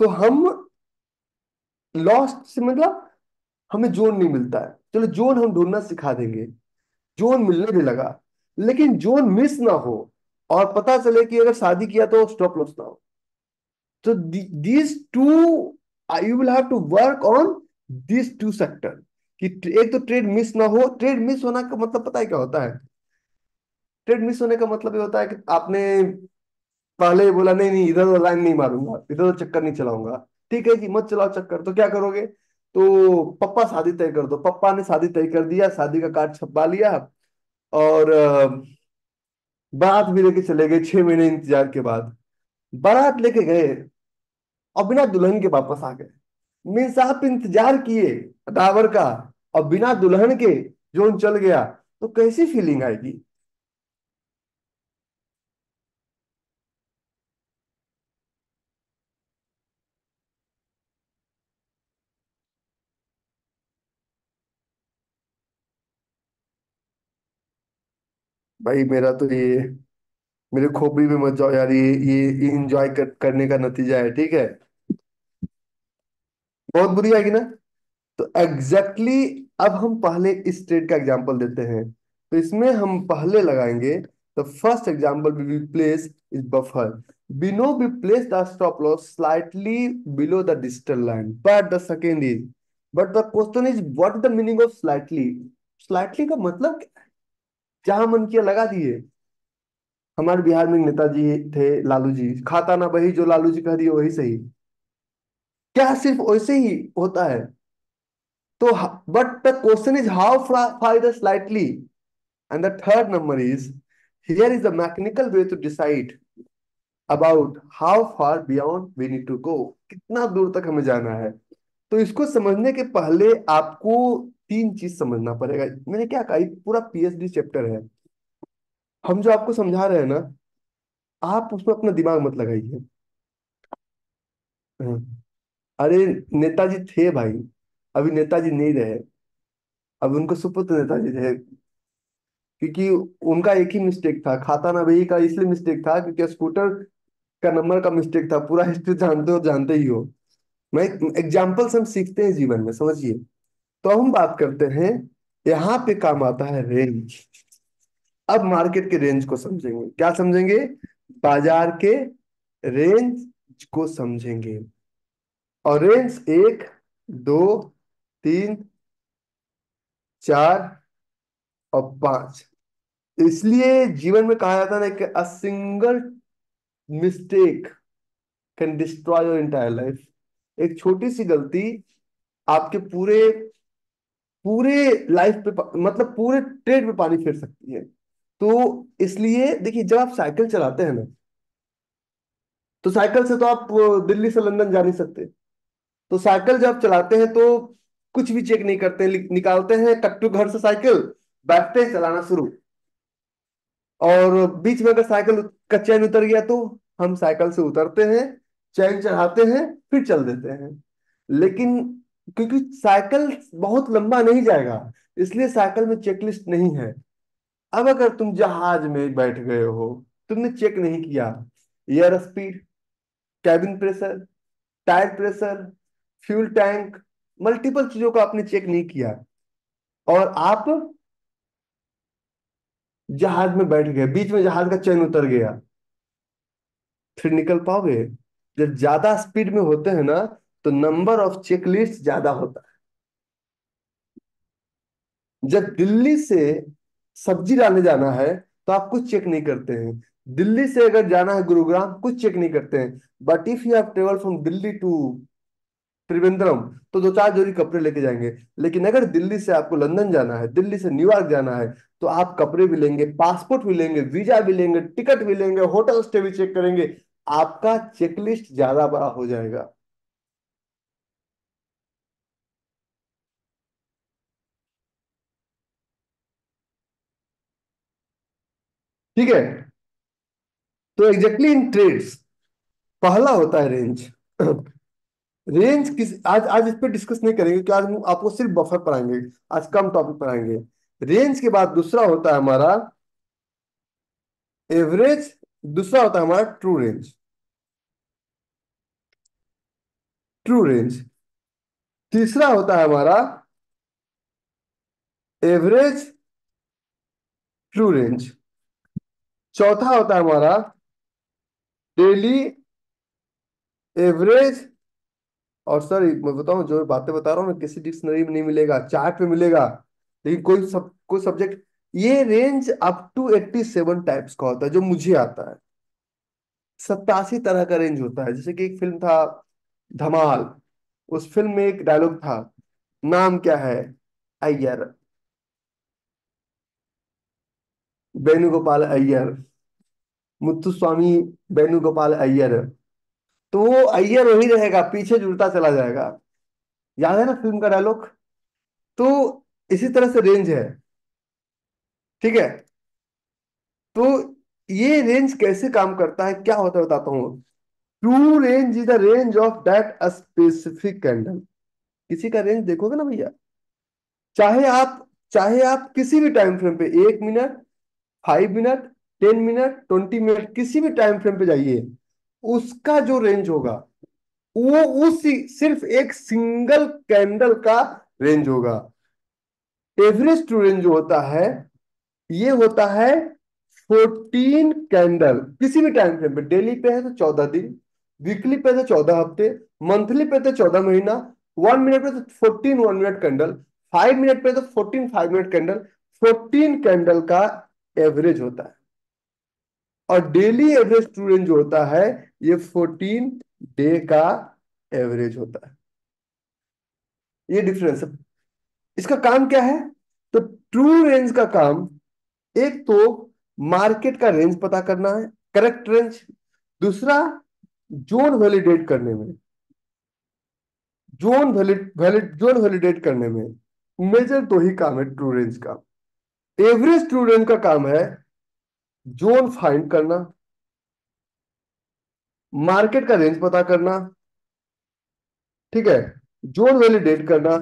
तो हम लॉस्ट से मतलब हमें जोन नहीं मिलता है, चलो जोन हम ढूंढना सिखा देंगे। जोन मिलने भी लगा, लेकिन जोन मिस ना हो, और पता चले कि अगर शादी किया तो स्टॉप लॉस ना हो। तो these two, you will have to work on this two sector, कि एक तो ट्रेड मिस ना हो। ट्रेड मिस होना का मतलब पता है क्या होता है? ट्रेड मिस होने का मतलब ये होता है कि आपने पहले ही बोला नहीं नहीं, इधर उधर लाइन नहीं मारूंगा, इधर उधर चक्कर नहीं चलाऊंगा। ठीक है जी, मत चलाओ चक्कर, तो क्या करोगे? तो पप्पा शादी तय कर दो, पप्पा ने शादी तय कर दिया, शादी का कार्ड छपवा लिया, और बारात भी लेके चले गए 6 महीने इंतजार के बाद। बारात लेके गए और बिना दुल्हन के वापस आ गए। मीन्स आप इंतजार किए ड्राइवर का, और बिना दुल्हन के जोन चल गया, तो कैसी फीलिंग आएगी? भाई मेरा तो ये, मेरे खोपड़ी में मत जाओ यार, ये इंजॉय करने का नतीजा है, ठीक है। बहुत बुरी आएगी ना। तो एग्जैक्टली exactly, अब हम पहले इस ट्रेड का एग्जांपल देते हैं। तो इसमें हम पहले लगाएंगे, the first example we will place is buffer. we know we place the stop loss slightly below the digital line, but the second is, but the question is what is the meaning of slightly? slightly का मतलब क्या है? जहां मन किया लगा दिए। हमारे बिहार में एक नेताजी थे, लालू जी, खाता ना वही जो लालू जी कह दिए वही सही। क्या सिर्फ वैसे ही होता है? तो but the question is how far is slightly, and the third number is, here is the mechanical way to decide about how far beyond we need to go, कितना दूर तक हमें जाना है। तो इसको समझने के पहले आपको 3 चीज समझना पड़ेगा। मैंने क्या कहा, ये पूरा पीएचडी चैप्टर है। हम जो आपको समझा रहे हैं ना, आप उसमें अपना दिमाग मत लगाइए। हाँ। अरे नेताजी थे भाई, अभी नेताजी नहीं रहे। अब उनको सुपुत्र नेताजी थे, क्योंकि उनका एक ही मिस्टेक था, खाता ना वही का इसलिए मिस्टेक था क्योंकि स्कूटर का नंबर का मिस्टेक था। पूरा हिस्ट्री जानते हो, जानते ही हो। मैं एग्जाम्पल्स हम सीखते हैं जीवन में, समझिए। तो हम बात करते हैं, यहाँ पे काम आता है रेंज। अब मार्केट के रेंज को समझेंगे, क्या समझेंगे? बाजार के रेंज को समझेंगे। और रेंज एक, दो, तीन, चार और पांच। इसलिए जीवन में कहा जाता है ना कि a single mistake can destroy your entire life. एक छोटी सी गलती आपके पूरे पूरे लाइफ पे मतलब पूरे ट्रेड पे पानी फेर सकती है। तो इसलिए देखिए, जब आप साइकिल चलाते हैं ना, तो साइकिल से तो आप दिल्ली से लंदन जा नहीं सकते। तो साइकिल जब आप चलाते हैं तो कुछ भी चेक नहीं करते हैं, निकालते हैं कट्टू घर से साइकिल, बैठते हैं, चलाना शुरू। और बीच में अगर साइकिल का चैन उतर गया तो हम साइकिल से उतरते हैं, चैन चढ़ाते हैं, फिर चल देते हैं। लेकिन क्योंकि साइकिल बहुत लंबा नहीं जाएगा, इसलिए साइकिल में चेकलिस्ट नहीं है। अब अगर तुम जहाज में बैठ गए हो, तुमने चेक नहीं किया air speed, cabin pressure, tyre pressure, fuel tank, multiple चीजों का आपने चेक नहीं किया, और आप जहाज में बैठ गए, बीच में जहाज का चैन उतर गया, फिर निकल पाओगे? जब ज्यादा स्पीड में होते हैं ना, तो नंबर ऑफ चेकलिस्ट ज्यादा होता है। जब दिल्ली से सब्जी लाने जाना है, तो आप कुछ चेक नहीं करते हैं। दिल्ली से अगर जाना है गुरुग्राम, कुछ चेक नहीं करते हैं। But if you have travel from Delhi to Trivandrum, तो दो चार जोड़ी कपड़े लेके जाएंगे। लेकिन अगर दिल्ली से आपको लंदन जाना है, दिल्ली से न्यूयॉर्क जाना है, तो आप कपड़े भी लेंगे, पासपोर्ट भी लेंगे, वीजा भी लेंगे, टिकट भी लेंगे, होटल स्टे भी चेक करेंगे। आपका चेकलिस्ट ज्यादा बड़ा हो जाएगा। ठीक है। तो एग्जैक्टली इन ट्रेड्स पहला होता है रेंज। रेंज किस, आज आज इस पे डिस्कस नहीं करेंगे, क्योंकि आज हम आपको सिर्फ बफर पढ़ाएंगे। आज कम टॉपिक पढ़ाएंगे। रेंज के बाद दूसरा होता है हमारा एवरेज, दूसरा होता है हमारा ट्रू रेंज। True range. तीसरा होता है हमारा एवरेज ट्रू रेंज। चौथा होता है हमारा डेली एवरेज। और सर मैं बताऊं, जो बातें बता रहा हूँ ना, किसी डिक्शनरी में नहीं मिलेगा, चार्ट पे मिलेगा। लेकिन कोई सब्जेक्ट, ये रेंज अप टू 87 टाइप्स का होता है जो मुझे आता है। 87 तरह का रेंज होता है। जैसे कि एक फिल्म था धमाल, उस फिल्म में एक डायलॉग था, नाम क्या है? अय्यर, वेणुगोपाल अय्यर, मुत्तुस्वामी वेणुगोपाल अय्यर। तो वो अय्यर वही रहेगा, पीछे जुड़ता चला जाएगा। याद है ना फिल्म का डायलॉग? तो इसी तरह से रेंज है। ठीक है। तो ये रेंज कैसे काम करता है, क्या होता है, बताता हूँ। True range is the range of that specific candle. किसी का रेंज देखोगे ना भैया, चाहे आप चाहे आप किसी भी टाइम फ्रेम पे, 1 मिनट, 5 मिनट, 10 मिनट, 20 मिनट, किसी भी टाइम फ्रेम पे जाइए, उसका जो रेंज होगा, वो उसी सिर्फ एक सिंगल कैंडल का रेंज होगा। एवरेज ट्रू रेंज जो होता है, ये होता है 14 कैंडल किसी भी टाइम फ्रेम पे। डेली पे है तो 14 दिन, वीकली पे तो 14 हफ्ते, मंथली पे तो 14 महीना, 1 मिनट पे तो 14 1 मिनट कैंडल, 5 मिनट पे तो 14 5 मिनट कैंडल। 14 कैंडल का एवरेज होता है। और डेली एवरेज ट्रू रेंज जो होता है, ये 14 डे का एवरेज होता है। ये डिफरेंस है। इसका काम क्या है? तो ट्रू रेंज का काम, एक तो मार्केट का रेंज पता करना है, करेक्ट रेंज। दूसरा, जोन वैलिडेट करने में, जोन वैलिडेट करने में मेजर दो ही काम है ट्रू रेंज का। एवरेज ट्रू रेंज का काम है जोन फाइंड करना, मार्केट का रेंज पता करना, ठीक है, जोन वैलिडेट करना,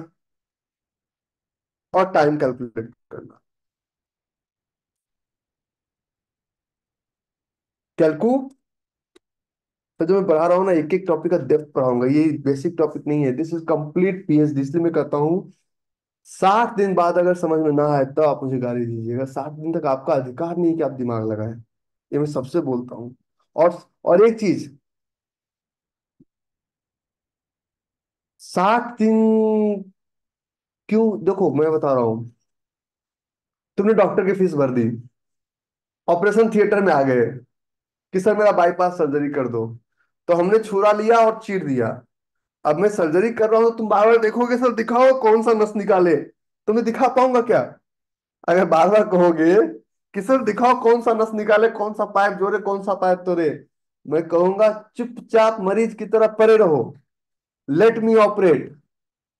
और टाइम कैलकुलेट करना। कैलकू, तो जो मैं पढ़ा रहा हूँ ना, एक एक टॉपिक का डेप्थ पढ़ाऊंगा, ये बेसिक टॉपिक नहीं है। दिस इज कंप्लीट पीएचडी, इसलिए मैं कहता हूँ 60 दिन बाद अगर समझ में ना आए तो आप मुझे गाली दीजिएगा। 60 दिन तक आपका अधिकार नहीं है कि आप दिमाग लगाएं। ये मैं सबसे बोलता हूँ। और और एक चीज, 60 दिन क्यों? देखो मैं बता रहा हूँ, तुमने डॉक्टर की फीस भर दी, ऑपरेशन थिएटर में आ गए कि सर मेरा बाईपास सर्जरी कर दो, तो हमने छुरा लिया और चीर दिया। अब मैं सर्जरी कर रहा हूं तो तुम बार बार देखोगे सर दिखाओ कौन सा नस निकाले, तुम्हें दिखा पाऊंगा क्या? अगर बार बार कहोगे कि सर दिखाओ कौन सा नस निकाले, कौन सा पाइप जोड़े, कौन सा पाइप तोड़े, मैं कहूंगा चुपचाप मरीज की तरह पड़े रहो, लेट मी ऑपरेट।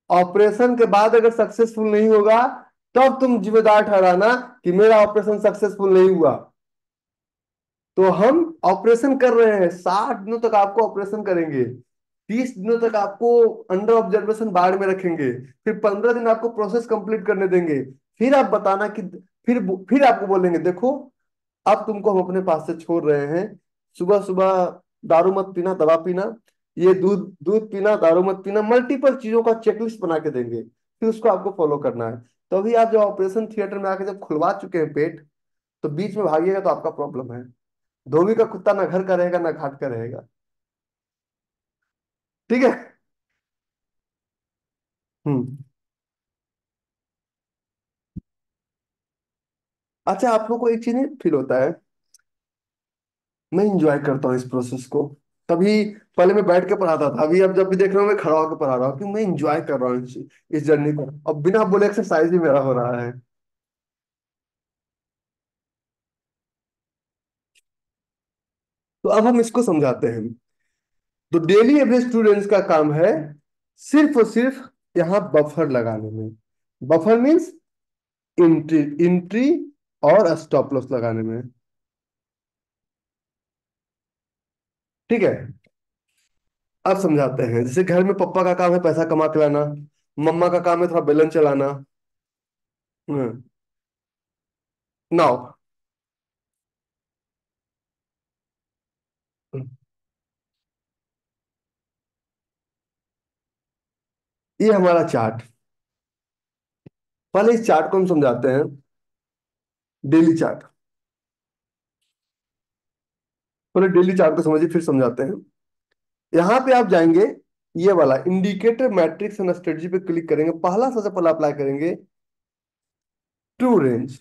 ऑपरेशन के बाद अगर सक्सेसफुल नहीं होगा, तब तुम जिम्मेदार ठहराना कि मेरा ऑपरेशन सक्सेसफुल नहीं हुआ। तो हम ऑपरेशन कर रहे हैं, 60 दिनों तक आपको ऑपरेशन करेंगे, 30 दिनों तक आपको अंडर ऑब्जर्वेशन वार्ड में रखेंगे, फिर 15 दिन आपको प्रोसेस कंप्लीट करने देंगे, फिर आप बताना कि फिर फिर आपको बोलेंगे देखो अब तुमको हम अपने पास से छोड़ रहे हैं, सुबह सुबह दारू मत पीना, दवा पीना, ये दूध दूध पीना, दारू मत पीना, मल्टीपल चीजों का चेकलिस्ट बना के देंगे, फिर उसको आपको फॉलो करना है। तो अभी आप जब ऑपरेशन थिएटर में आके जब खुलवा चुके हैं पेट, तो बीच में भागिएगा तो आपका प्रॉब्लम है। धोबी का कुत्ता ना घर का रहेगा ना घाट का रहेगा। ठीक है। हम्म। अच्छा, आप लोग को एक चीज नहीं फील होता है, मैं इंजॉय करता हूँ इस प्रोसेस को, तभी पहले मैं बैठ के पढ़ाता था, अभी अब जब भी देख रहा हूँ मैं खड़ा होकर पढ़ा रहा हूँ, कि मैं इंजॉय कर रहा हूँ इस जर्नी को, अब बिना बोले एक्सरसाइज भी मेरा हो रहा है। तो अब हम इसको समझाते हैं। तो डेली एवरेज स्टूडेंट्स का काम है सिर्फ और सिर्फ यहाँ बफर लगाने में। बफर मीन्स एंट्री एंट्री और स्टॉप लॉस लगाने में। ठीक है। अब समझाते हैं, जैसे घर में पापा का काम है पैसा कमा के लाना, मम्मा का काम है थोड़ा बेलन चलाना। नाउ ये हमारा चार्ट, पहले इस चार्ट को हम समझाते हैं, डेली चार्ट। पहले डेली चार्ट को समझिए फिर समझाते हैं। यहाँ पे आप जाएंगे, ये वाला इंडिकेटर मैट्रिक्स एंड स्ट्रेटजी पे क्लिक करेंगे, पहला सबसे पहला अप्लाई करेंगे ट्रू रेंज।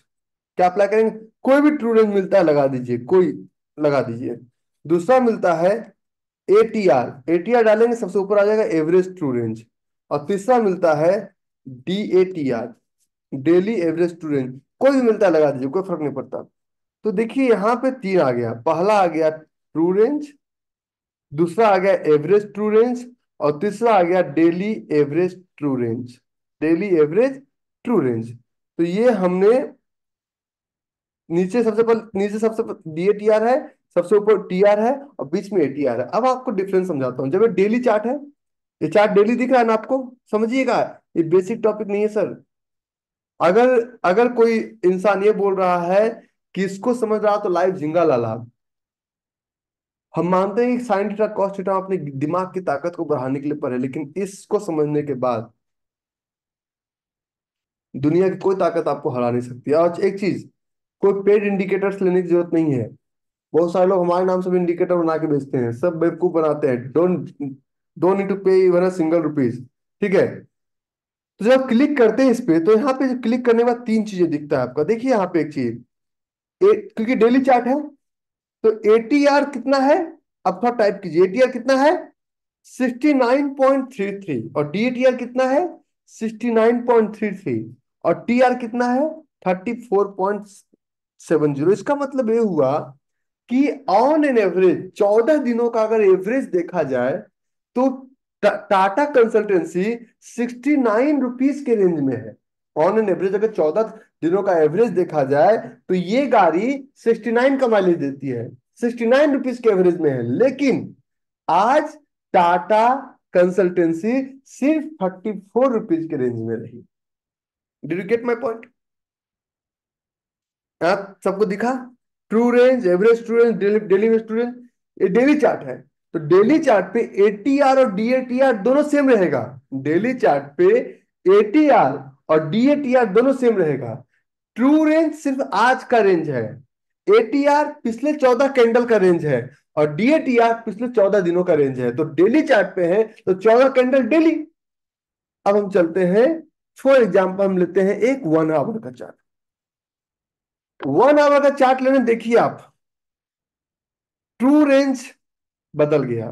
क्या अप्लाई करेंगे? कोई भी ट्रू रेंज मिलता है लगा दीजिए, कोई लगा दीजिए। दूसरा मिलता है एटीआर, एटीआर डालेंगे सबसे ऊपर आ जाएगा एवरेज ट्रू रेंज। और तीसरा मिलता है डीएटीआर, डेली एवरेज ट्रू रेंज, कोई भी मिलता है लगा दीजिए, कोई फर्क नहीं पड़ता। तो देखिए यहाँ पे तीन आ गया, पहला आ गया ट्रू रेंज, दूसरा आ गया एवरेज ट्रू रेंज, और तीसरा आ गया daily average true range. Daily average true range. तो ये हमने नीचे सबसे डीएटीआर है, सबसे ऊपर टीआर है, और बीच में एटीआर है। अब आपको डिफरेंस समझाता हूँ। जब ये डेली चार्ट है, ये चार्ट डेली दिख रहा है ना आपको, समझिएगा ये बेसिक टॉपिक नहीं है सर। अगर अगर कोई इंसान ये बोल रहा है कि इसको समझ रहा तो लाइव झिंगा लाला। हम मानते हैं कि साइन थीटा कॉस थीटा अपने दिमाग की ताकत को बढ़ाने के लिए पढ़े, लेकिन इसको समझने के बाद दुनिया की कोई ताकत आपको हरा नहीं सकती। और एक चीज, कोई पेड इंडिकेटर्स लेने की जरूरत नहीं है। बहुत सारे लोग हमारे नाम से भी इंडिकेटर बना के बेचते हैं, सब बेवकूफ बनाते हैं। डोंट डोंट नीड टू पे इवन अ सिंगल रुपीज। ठीक है। तो जब क्लिक करते हैं इस पे, तो यहाँ पे क्लिक करने के बाद तीन चीजें दिखता है आपका, देखिए यहाँ पे एक चीज, क्योंकि डेली चार्ट है, तो एटीआर कितना है, अब थोड़ा टाइप कीजिए, एटीआर कितना है 69.33, और डीएटीआर कितना है 69.33, और टीआर कितना है 34.70। इसका मतलब ये हुआ कि ऑन एन एवरेज 14 दिनों का अगर एवरेज देखा जाए, तो टाटा कंसल्टेंसी 69 रुपीज के रेंज में है। ऑन एन एवरेज अगर 14 दिनों का एवरेज देखा जाए, तो ये गाड़ी 69 का माइलेज देती है, 69 रुपीज के एवरेज में है। लेकिन आज टाटा कंसल्टेंसी सिर्फ 34 रुपीज के रेंज में रही। Did you get my point? आप सबको दिखा? True range, average true range, daily daily true range, ये डेली चार्ट है। तो डेली चार्ट पे एटीआर और डीएटीआर दोनों सेम रहेगा। डेली चार्ट पे एटीआर और डीएटीआर दोनों सेम रहेगा। ट्रू रेंज सिर्फ आज का रेंज है, एटीआर पिछले 14 कैंडल का रेंज है, और डीएटीआर पिछले 14 दिनों का रेंज है। तो डेली चार्ट पे है तो 14 कैंडल डेली, अब हम चलते हैं, फॉर एग्जाम्पल हम लेते हैं एक 1 आवर का चार्ट। 1 आवर का चार्ट लेने देखिए आप, ट्रू रेंज बदल गया,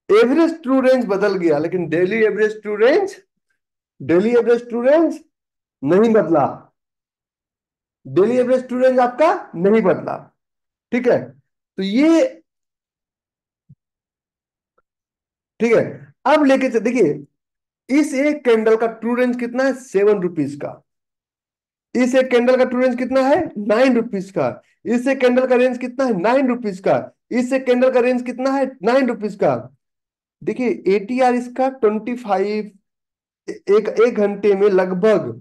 एवरेज ट्रू रेंज बदल गया, लेकिन daily average true range, daily average true range नहीं बदला। डेली एवरेज ट्रू रेंज आपका नहीं बदला। ठीक है, तो ये, ठीक है। अब देखिए, इस एक कैंडल का ट्रू रेंज कितना है, 7 रुपीज का। इस एक कैंडल का ट्रू रेंज कितना है, 9 रुपीज का। इस एक कैंडल का रेंज कितना है, 9 रुपीज का। इस एक कैंडल का रेंज कितना है, 9 रुपीज का। देखिए एटीआर इसका 25, एक घंटे में लगभग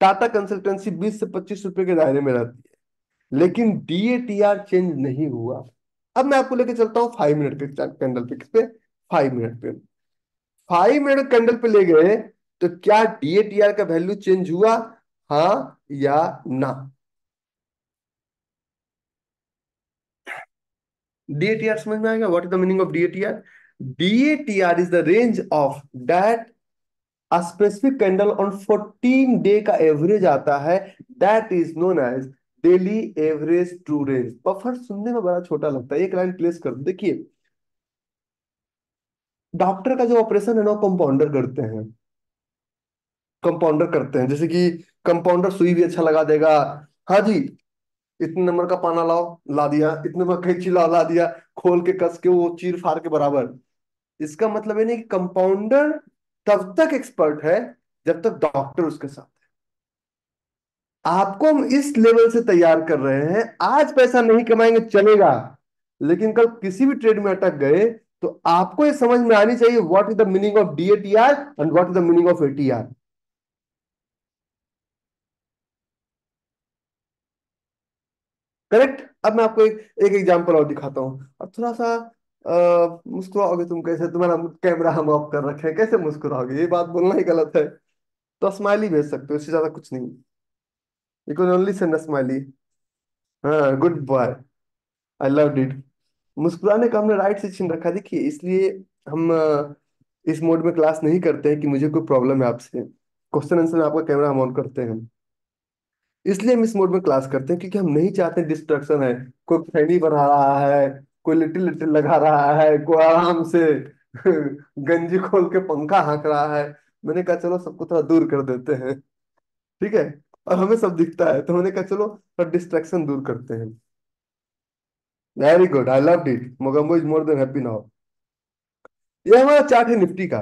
टाटा कंसल्टेंसी 20 से 25 रुपए के दायरे में रहती है, लेकिन डीएटीआर चेंज नहीं हुआ। अब मैं आपको लेके चलता हूँ 5 मिनट के कैंडल पे, किस पे, 5 मिनट पे। 5 मिनट कैंडल पे ले गए, तो क्या डीएटीआर का वैल्यू चेंज हुआ, हाँ या ना? डीएटीआर समझ में आएगा, what is the meaning of DATR? DATR is the range of that a specific candle on 14 day का एवरेज आता है, that is known as daily average true range. Buffer सुनने में बड़ा छोटा लगता है, एक लाइन प्लेस कर दो। देखिए, डॉक्टर का जो ऑपरेशन है ना, कंपाउंडर करते हैं, कंपाउंडर करते हैं, जैसे कि कंपाउंडर सुई भी अच्छा लगा देगा। हाँ जी, इतने नंबर का पाना लाओ, ला दिया। इतने नंबर का कैंची लाओ, ला दिया। खोल के कस के वो चीर फाड़ के बराबर। इसका मतलब है नहीं कि कंपाउंडर तब तक एक्सपर्ट है जब तक डॉक्टर उसके साथ। आपको हम इस लेवल से तैयार कर रहे हैं, आज पैसा नहीं कमाएंगे चलेगा, लेकिन कल किसी भी ट्रेड में अटक गए तो आपको ये समझ में आनी चाहिए what is the meaning of DATR and what is the meaning of ATR. Correct. अब मैं आपको एक एग्जांपल और दिखाता हूं। अब थोड़ा सा मुस्कुराओगे तुम कैसे, तुम्हारा कैमरा हम ऑफ कर रखे हैं, कैसे मुस्कुराओगे? ये बात बोलना ही गलत है। तो स्माइली भेज सकते हो, इससे ज्यादा कुछ नहीं। You can only send smiley. हाँ, good boy, I love it. मुस्कुराने का हमने राइट से छीन रखा, देखिए इसलिए हम इस मोड में क्लास नहीं करते हैं कि मुझे कोई प्रॉब्लम है आपसे। क्वेश्चन आंसर में आपका कैमरा हम ऑन करते हैं, इसलिए हम इस मोड में क्लास करते हैं, क्योंकि हम नहीं चाहते डिस्ट्रक्शन है। कोई खैनी बना रहा है, कोई लिटिल लिटिल लगा रहा है, कोई आराम से गंजी खोल के पंखा हाँक रहा है। मैंने कहा चलो सबको थोड़ा दूर कर देते हैं। ठीक है, और हमें सब दिखता है, तो मैंने कहा चलो थोड़ा डिस्ट्रक्शन दूर करते हैं। Very good, I love it, Mogambo is more than happy now. ये हमारा चार्ट है निफ्टी का।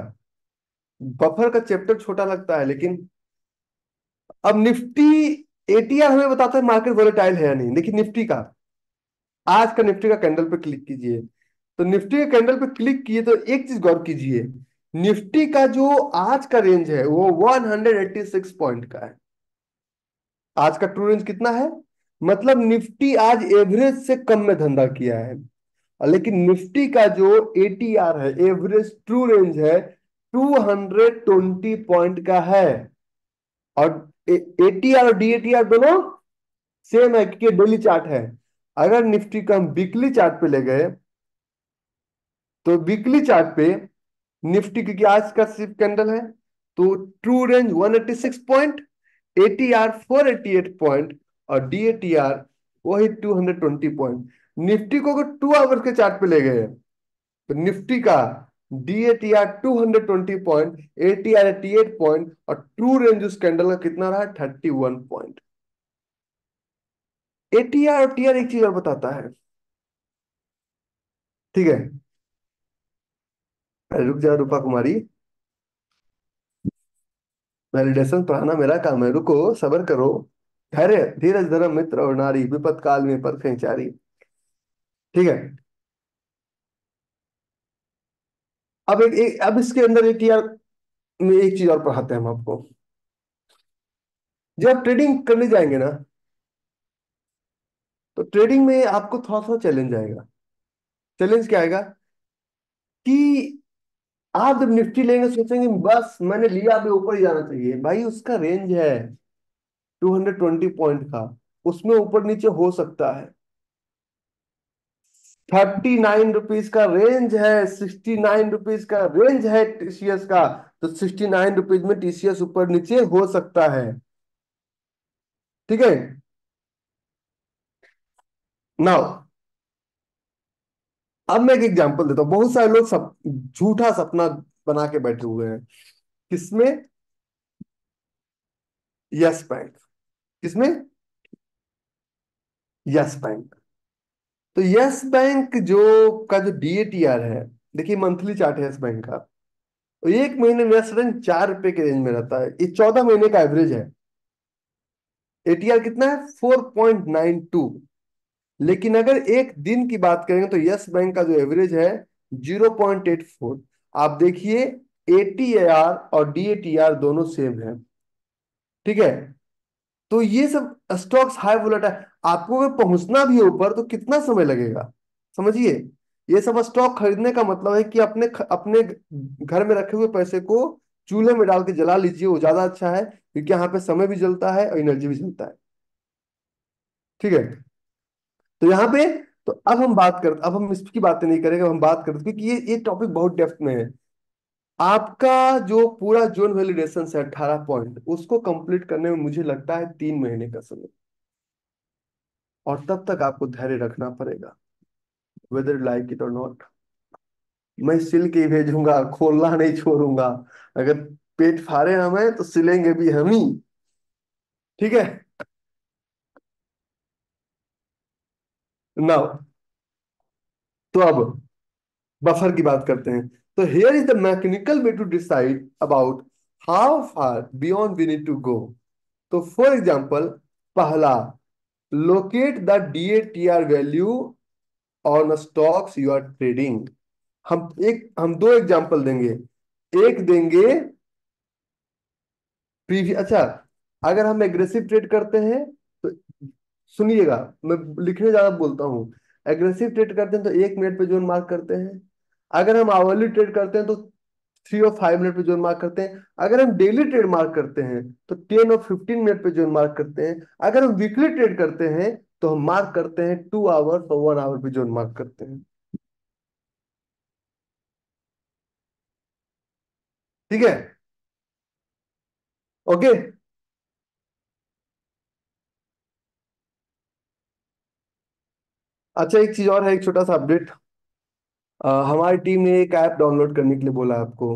बफर का चैप्टर छोटा लगता है, लेकिन अब निफ्टी, एटीआर हमें बताता है मार्केट वोलेटाइल है या नहीं। देखिए निफ्टी का, आज का निफ्टी का कैंडल पे क्लिक कीजिए। तो निफ्टी के कैंडल पे क्लिक किए तो एक चीज गौर कीजिए, निफ्टी का जो आज का रेंज है वो 186 पॉइंट का है। आज का ट्रू रेंज कितना है, मतलब निफ्टी आज एवरेज से कम में धंधा किया है। लेकिन निफ्टी का जो एटीआर है, एवरेज ट्रू रेंज है, 220 पॉइंट का है। और एटीआर और डीएटीआर दोनों सेम है, क्योंकि डेली चार्ट है। अगर निफ्टी को हम वीकली चार्ट पे ले गए, तो वीकली चार्ट पे निफ्टी, क्योंकि आज का सिर्फ कैंडल है, तो true range 186 point, ATR 488 point, और डीएटीआर वही 220 पॉइंट। निफ्टी को अगर 2 आवर्स के चार्ट पे ले गए, तो निफ्टी का डीएटीआर 220 पॉइंट, एटीआर 88 पॉइंट, और ट्रू रेंज उस कैंडल का कितना रहा, 31 पॉइंट। एटीआर और टीआर एक चीज और बताता है। ठीक है, रुक जा रूपा कुमारी, वैलिडेशन पढ़ाना मेरा काम है, रुको सबर करो। धैर्य धीरज धर्म मित्र और नारी, विपत काल में पर चारी। ठीक है, अब इसके अंदर एटीआर में एक चीज और पढ़ाते हैं हम आपको। जब आप ट्रेडिंग करने जाएंगे ना, तो ट्रेडिंग में आपको थोड़ा सा चैलेंज आएगा। चैलेंज क्या आएगा कि आप जब निफ्टी लेंगे सोचेंगे बस मैंने लिया, अभी ऊपर ही जाना चाहिए। भाई उसका रेंज है 220 पॉइंट का, उसमें ऊपर नीचे हो सकता है। ₹39 का रेंज है, ₹69 का रेंज है टीसीएस का। तो ₹69 में टीसीएस ऊपर नीचे हो सकता है। ठीक है। नाउ अब मैं एक एग्जांपल देता हूँ। बहुत सारे लोग झूठा सपना बना के बैठे हुए हैं। किसमें? Yes Bank. किसमें? Yes Bank. तो यस बैंक जो डीएटीआर है, देखिए मंथली चार्ट है यस बैंक का। तो एक महीने में यस बैंक ₹4 के रेंज में रहता है। ये 14 महीने का एवरेज है। एटीआर कितना है? 4.92। लेकिन अगर एक दिन की बात करेंगे तो यस बैंक का जो एवरेज है 0.84। आप देखिए, एटीआर और डीएटीआर दोनों सेम है। ठीक है। तो ये सब स्टॉक्स हाई वोलेटाइल, आपको अगर पहुंचना भी है ऊपर तो कितना समय लगेगा, समझिए। ये सब स्टॉक खरीदने का मतलब है कि अपने घर में रखे हुए पैसे को चूल्हे में डाल के जला लीजिए, वो ज्यादा अच्छा है, क्योंकि यहाँ पे समय भी जलता है और एनर्जी भी जलता है। ठीक है। तो यहाँ पे, तो अब हम इसकी बातें नहीं करेंगे, अब हम बात करते, क्योंकि ये टॉपिक बहुत डेप्थ में है। आपका जो पूरा जोन वैलिडेशन है 18 पॉइंट, उसको कंप्लीट करने में मुझे लगता है 3 महीने का समय। और तब तक आपको धैर्य रखना पड़ेगा, वेदर लाइक इट और नॉट। मैं सिल के ही भेजूंगा, खोलना नहीं छोड़ूंगा। अगर पेट फाड़े हमें तो सिलेंगे भी हम ही। ठीक है। नाउ, तो अब बफर की बात करते हैं। तो here is the mechanical way to decide about how far beyond we need to go. तो फॉर एग्जाम्पल, पहला, locate the DATR value on stocks you are trading. हम दो एग्जांपल देंगे। एक देंगे प्रीवियस, अच्छा, अगर हम एग्रेसिव ट्रेड करते हैं तो सुनिएगा, मैं लिखने ज्यादा बोलता हूँ। एग्रेसिव ट्रेड करते हैं तो 1 मिनट पे जोन मार्क करते हैं। अगर हम आवरली ट्रेड करते हैं तो 3 और 5 मिनट पे जोन मार्क करते हैं। अगर हम डेली ट्रेड मार्क करते हैं तो 10 और 15 मिनट पे जोन मार्क करते हैं। अगर हम वीकली ट्रेड करते हैं तो हम मार्क करते हैं 2 आवर और 1 आवर पे जोन मार्क करते हैं। ठीक है। ओके। अच्छा, एक चीज और है, एक छोटा सा अपडेट। हमारी टीम ने एक ऐप डाउनलोड करने के लिए बोला है आपको।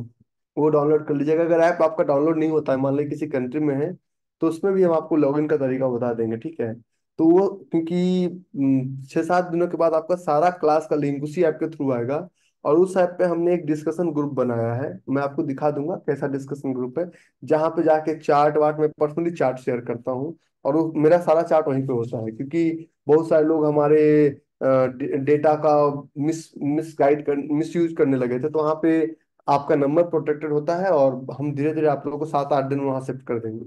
वो डाउनलोड कर लीजिएगा। अगर ऐप आपका डाउनलोड नहीं होता है, मान लीजिए किसी कंट्री में है, तो उसमें भी हम आपको लॉगिन का तरीका बता देंगे। ठीक है। तो वो, क्योंकि 6-7 दिनों के बाद आपका सारा क्लास का लिंक उसी ऐप के थ्रू आएगा। और उस ऐप पे हमने एक डिस्कशन ग्रुप बनाया है, मैं आपको दिखा दूंगा कैसा डिस्कशन ग्रुप है। जहाँ पे जाके चार्ट वार्ट, मैं पर्सनली चार्ट शेयर करता हूँ। और वो मेरा सारा चार्ट वहीं पे होता है, क्योंकि बहुत सारे लोग हमारे डेटा का मिस यूज करने लगे थे। तो वहाँ पे आपका नंबर प्रोटेक्टेड होता है, और हम धीरे धीरे आप लोगों को 7-8 दिन में वहाँ शिफ्ट कर देंगे।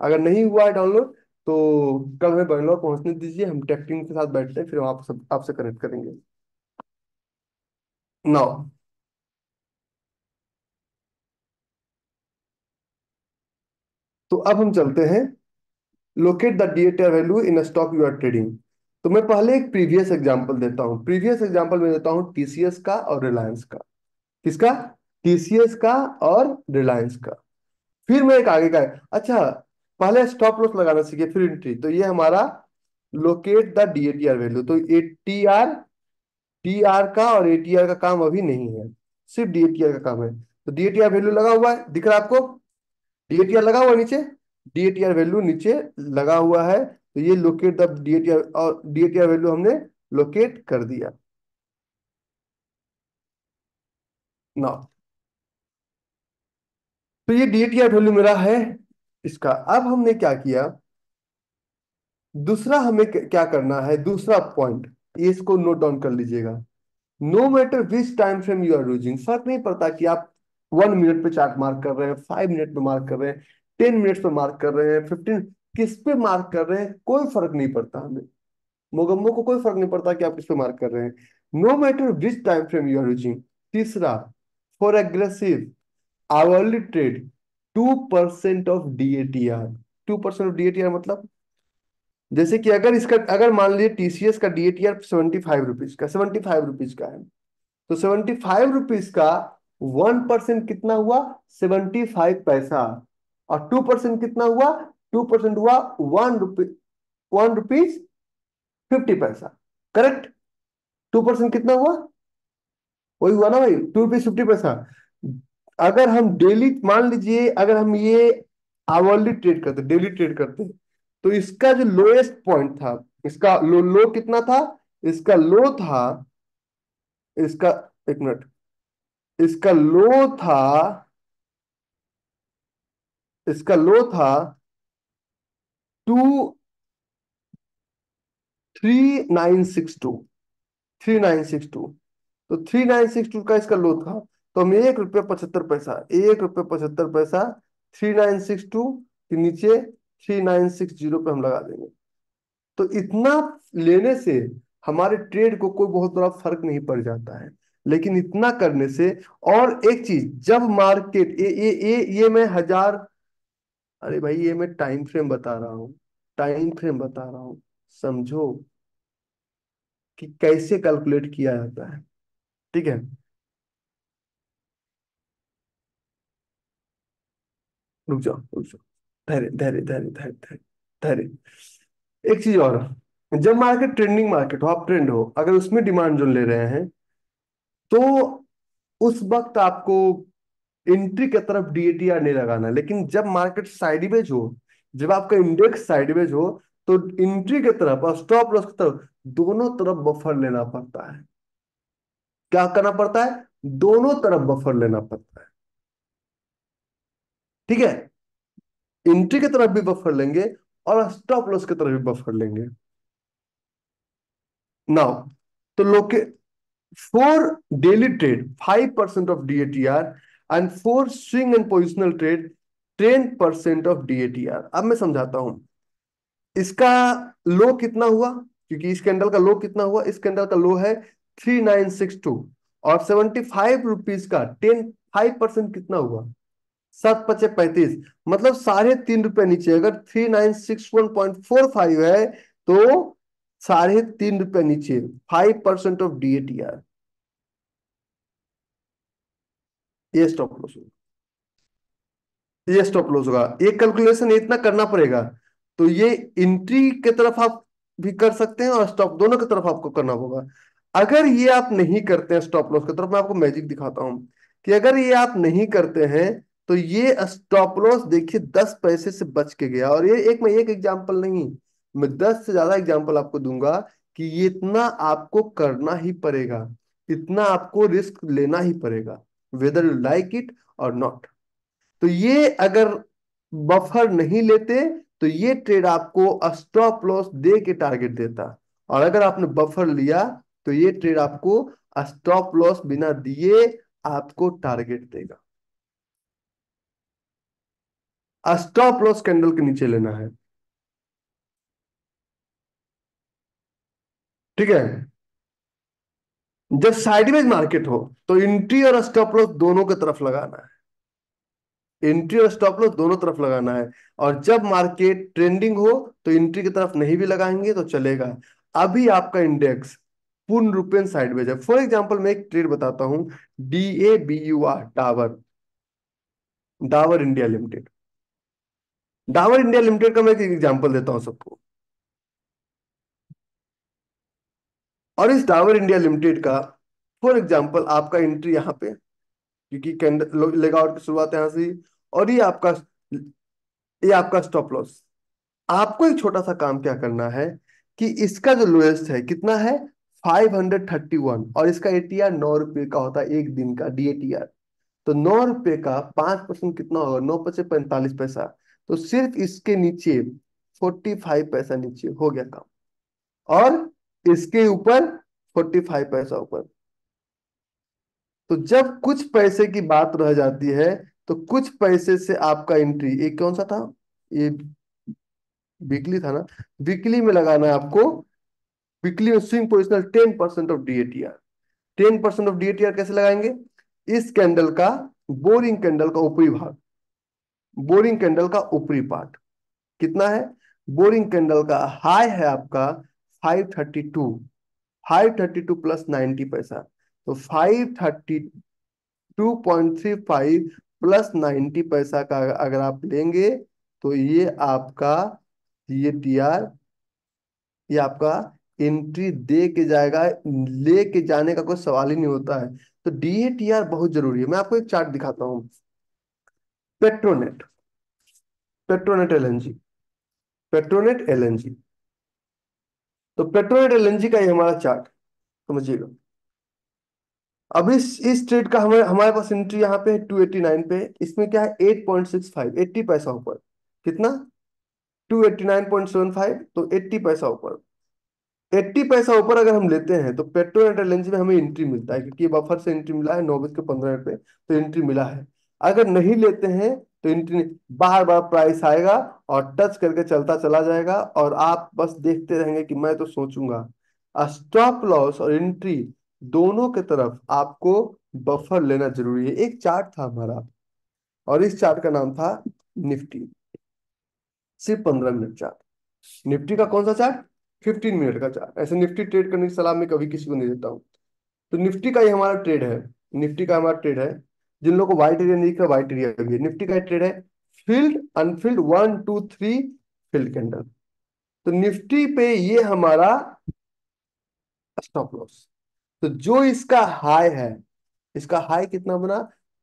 अगर नहीं हुआ है डाउनलोड तो कल हमें बैंगलोर पहुंचने दीजिए, हम टेक टीम के साथ बैठते हैं, फिर हम आपसे कनेक्ट करेंगे। नाउ, तो अब हम चलते हैं, locate the DATR value in stock you are trading. तो मैं पहले एक प्रीवियस एग्जांपल देता हूँ। प्रीवियस एग्जांपल में देता हूँ टीसीएस का और रिलायंस का। किसका? टीसीएस का और रिलायंस का। फिर मैं एक आगे का है। अच्छा, पहले स्टॉप लॉस लगाना सीखे, फिर एंट्री। तो ये हमारा लोकेट द डीएटीआर वैल्यू। तो ए टीआर का और एटीआर का काम अभी नहीं है, सिर्फ डीएटीआर का काम है। तो डीएटीआर वैल्यू लगा हुआ है, दिख रहा है आपको? डीएटीआर लगा हुआ है नीचे, डीएटीआर वैल्यू नीचे लगा हुआ है। तो ये लोकेट द डीएटीआर, और डीएटीआर वैल्यू हमने लोकेट कर दिया। ना, तो ये डीएटीआर वैल्यू मेरा है इसका। अब हमने क्या किया, दूसरा हमें क्या करना है, दूसरा पॉइंट, ये इसको नोट डाउन कर लीजिएगा। No matter which time frame you are using, फर्क नहीं पड़ता कि आप 1 मिनट पे चार्ट मार्क कर रहे हैं, 5 मिनट पे मार्क कर रहे हैं, 10 मिनट्स पे मार्क कर रहे हैं, 15, किस पे मार्क कर रहे हैं, कोई फर्क नहीं पड़ता हमें। मोगम्बो को कोई फर्क नहीं पड़ता कि आप किस पे मार्क कर रहे हैं। No matter which time frame you are using. तीसरा, for aggressive hourly trade, 2% of DATR. 2% of DATR मतलब जैसे कि अगर इसका, अगर मान लीजिए टीसीएस का डीएटीआर 75 रुपीज का, 75 रुपीज का है, तो 75 रुपीज का 1% कितना हुआ? 75 पैसा। और 2% कितना हुआ? 2% हुआ 1 रुपी, 1 रुपीज 50 पैसा। करेक्ट? 2% कितना हुआ? वही हुआ ना भाई, 2 रुपीज 50 पैसा। अगर हम डेली, मान लीजिए अगर हम ये आवरली ट्रेड करते, डेली ट्रेड करते, तो इसका जो लोएस्ट पॉइंट था, इसका लो कितना था? इसका लो था, इसका, एक मिनट, इसका लो था, इसका लो था 23962, 3962। तो 3962 का इसका लो था, तो हम 1 रुपया 75 पैसा, 1 रुपया 75 पैसा 3962 के नीचे 3960 पे हम लगा देंगे। तो इतना लेने से हमारे ट्रेड को कोई बहुत बड़ा फर्क नहीं पड़ जाता है। लेकिन इतना करने से, और एक चीज, जब मार्केट ये मैं हजार, अरे भाई ये मैं टाइम फ्रेम बता रहा हूँ, टाइम फ्रेम बता रहा हूँ, समझो कि कैसे कैलकुलेट किया जाता है। ठीक है, रुक जाओ रुक जाओ, धैर्य धैर्य धैर्य धैर्य धैर्य धैर्य। एक चीज और, जब मार्केट ट्रेंडिंग मार्केट हो, आप ट्रेंड हो, अगर उसमें डिमांड जोन ले रहे हैं, तो उस वक्त आपको एंट्री की तरफ डीएटीआर नहीं लगाना। लेकिन जब मार्केट साइडवेज हो, जब आपका इंडेक्स साइडवेज हो, तो एंट्री की तरफ और स्टॉप लॉस की तरफ दोनों तरफ बफर लेना पड़ता है। क्या करना पड़ता है? दोनों तरफ बफर लेना पड़ता है। ठीक है, एंट्री की तरफ भी बफर लेंगे और स्टॉप लॉस की तरफ भी बफर लेंगे। नाउ, तो लोग, for daily trade 5% of DATR, and for swing and positional trade 10% of DATR। अब मैं समझाता हूं इसका लो कितना हुआ, क्योंकि इस कैंडल का लो कितना हुआ, इस कैंडल का लो है 3962, और 75 रुपीज का 5% कितना हुआ? 7 पचे 35, मतलब 3.5 रुपए नीचे। अगर 3961.45 है, तो 3.5 रुपए नीचे, 5% ऑफ डीएटीआर, ये स्टॉप लॉस होगा। ये स्टॉप लॉस होगा, ये कैलकुलेशन इतना करना पड़ेगा। तो ये एंट्री की तरफ आप भी कर सकते हैं और स्टॉप, दोनों की तरफ आपको करना होगा। अगर ये आप नहीं करते हैं स्टॉप लॉस की तरफ, मैं आपको मैजिक दिखाता हूं कि अगर ये आप नहीं करते हैं, तो ये स्टॉप लॉस देखिए 10 पैसे से बच के गया। और ये एक, मैं एक एग्जांपल नहीं, मैं 10 से ज्यादा एग्जांपल आपको दूंगा कि ये इतना आपको करना ही पड़ेगा, इतना आपको रिस्क लेना ही पड़ेगा, वेदर यू लाइक इट और नॉट। तो ये अगर बफर नहीं लेते, तो ये ट्रेड आपको स्टॉप लॉस दे के टारगेट देता। और अगर आपने बफर लिया, तो ये ट्रेड आपको स्टॉप लॉस बिना दिए आपको टारगेट देगा। स्टॉप लॉस कैंडल के नीचे लेना है। ठीक है, जब साइडवेज मार्केट हो, तो एंट्री और स्टॉप लॉस दोनों की तरफ लगाना है। एंट्री और स्टॉप लॉस दोनों तरफ लगाना है। और जब मार्केट ट्रेंडिंग हो, तो एंट्री की तरफ नहीं भी लगाएंगे तो चलेगा। अभी आपका इंडेक्स पूर्ण रूपेण साइडवेज है। फॉर एग्जांपल मैं एक ट्रेड बताता हूं, DABUR, Dabur, Dabur India limited. Dabur India limited का मैं एक एग्जांपल देता हूं सबको। और इस डाबर इंडिया लिमिटेड का, फॉर एग्जांपल आपका एंट्री यहाँ पे, क्योंकि कैंडल लेगआउट की शुरुआत यहाँ से हुई, और ये आपका स्टॉप लॉस। आपको एक छोटा सा काम क्या करना है कि इसका जो लोएस्ट है कितना है? 531, और इसका एटीआर 9 रुपए का होता है, एक दिन का डीएटीआर। तो 9 रुपए का 5% कितना होगा? 9 पचे 45 पैसा। तो सिर्फ इसके नीचे 45 पैसा नीचे हो गया काम, और इसके ऊपर 45 पैसा ऊपर। तो जब कुछ पैसे की बात रह जाती है, तो कुछ पैसे से आपका एंट्री, एक कौन सा था ये, वीकली था ना, वीकली में लगाना है आपको। वीकली में स्विंग पोजिशनल 10% ऑफ डीएटीआर। 10% ऑफ डीएटीआर कैसे लगाएंगे? इस कैंडल का, बोरिंग कैंडल का ऊपरी भाग, बोरिंग कैंडल का ऊपरी पार्ट कितना है? बोरिंग कैंडल का हाई है आपका 532, 532 प्लस 90 पैसा, तो 532.35 प्लस 90 पैसा का अगर आप लेंगे तो ये आपका एंट्री दे के जाएगा। लेके जाने का कोई सवाल ही नहीं होता है। तो डीएटीआर बहुत जरूरी है। मैं आपको एक चार्ट दिखाता हूँ। Petronet, Petronet LNG, Petronet LNG. तो पेट्रोनेट एलएनजी का ये हमारा चार्ट समझिएगा। अब इस ट्रेड का हमारे हमारे पास एंट्री यहाँ पे है 289 पे। इसमें क्या है 8.65, 80 पैसा ऊपर। कितना? 289.75, तो 80 पैसा ऊपर। 80 पैसा ऊपर अगर हम लेते हैं तो पेट्रोल एंड एलएनजी में हमें एंट्री मिलता है, क्योंकि बफर से एंट्री मिला है 9:15 पे, तो एंट्री मिला है। अगर नहीं लेते हैं तो एंट्री, बार बार प्राइस आएगा और टच करके चलता चला जाएगा, और आप बस देखते रहेंगे कि मैं तो सोचूंगा। स्टॉप लॉस और एंट्री दोनों के तरफ आपको बफर लेना जरूरी है। एक चार्ट था हमारा, और इस चार्ट का नाम था निफ्टी। सिर्फ 15 मिनट चार्ट। निफ्टी का कौन सा चार्ट? 15 मिनट का चार्ट। ऐसे निफ्टी ट्रेड करने की सलाह मैं कभी किसी को नहीं देता हूँ। तो निफ्टी का ये हमारा ट्रेड है। निफ्टी का हमारा ट्रेड है। जिन लोगों को व्हाइट एरिया नहीं दिख रहा, व्हाइट एरिया भी है। निफ्टी का ट्रेड है फील्ड अनफिल्ड 1 2 3 फील्ड कैंडल। तो निफ्टी पे ये हमारा स्टॉप लॉस। तो जो इसका हाई है, इसका हाई कितना बना?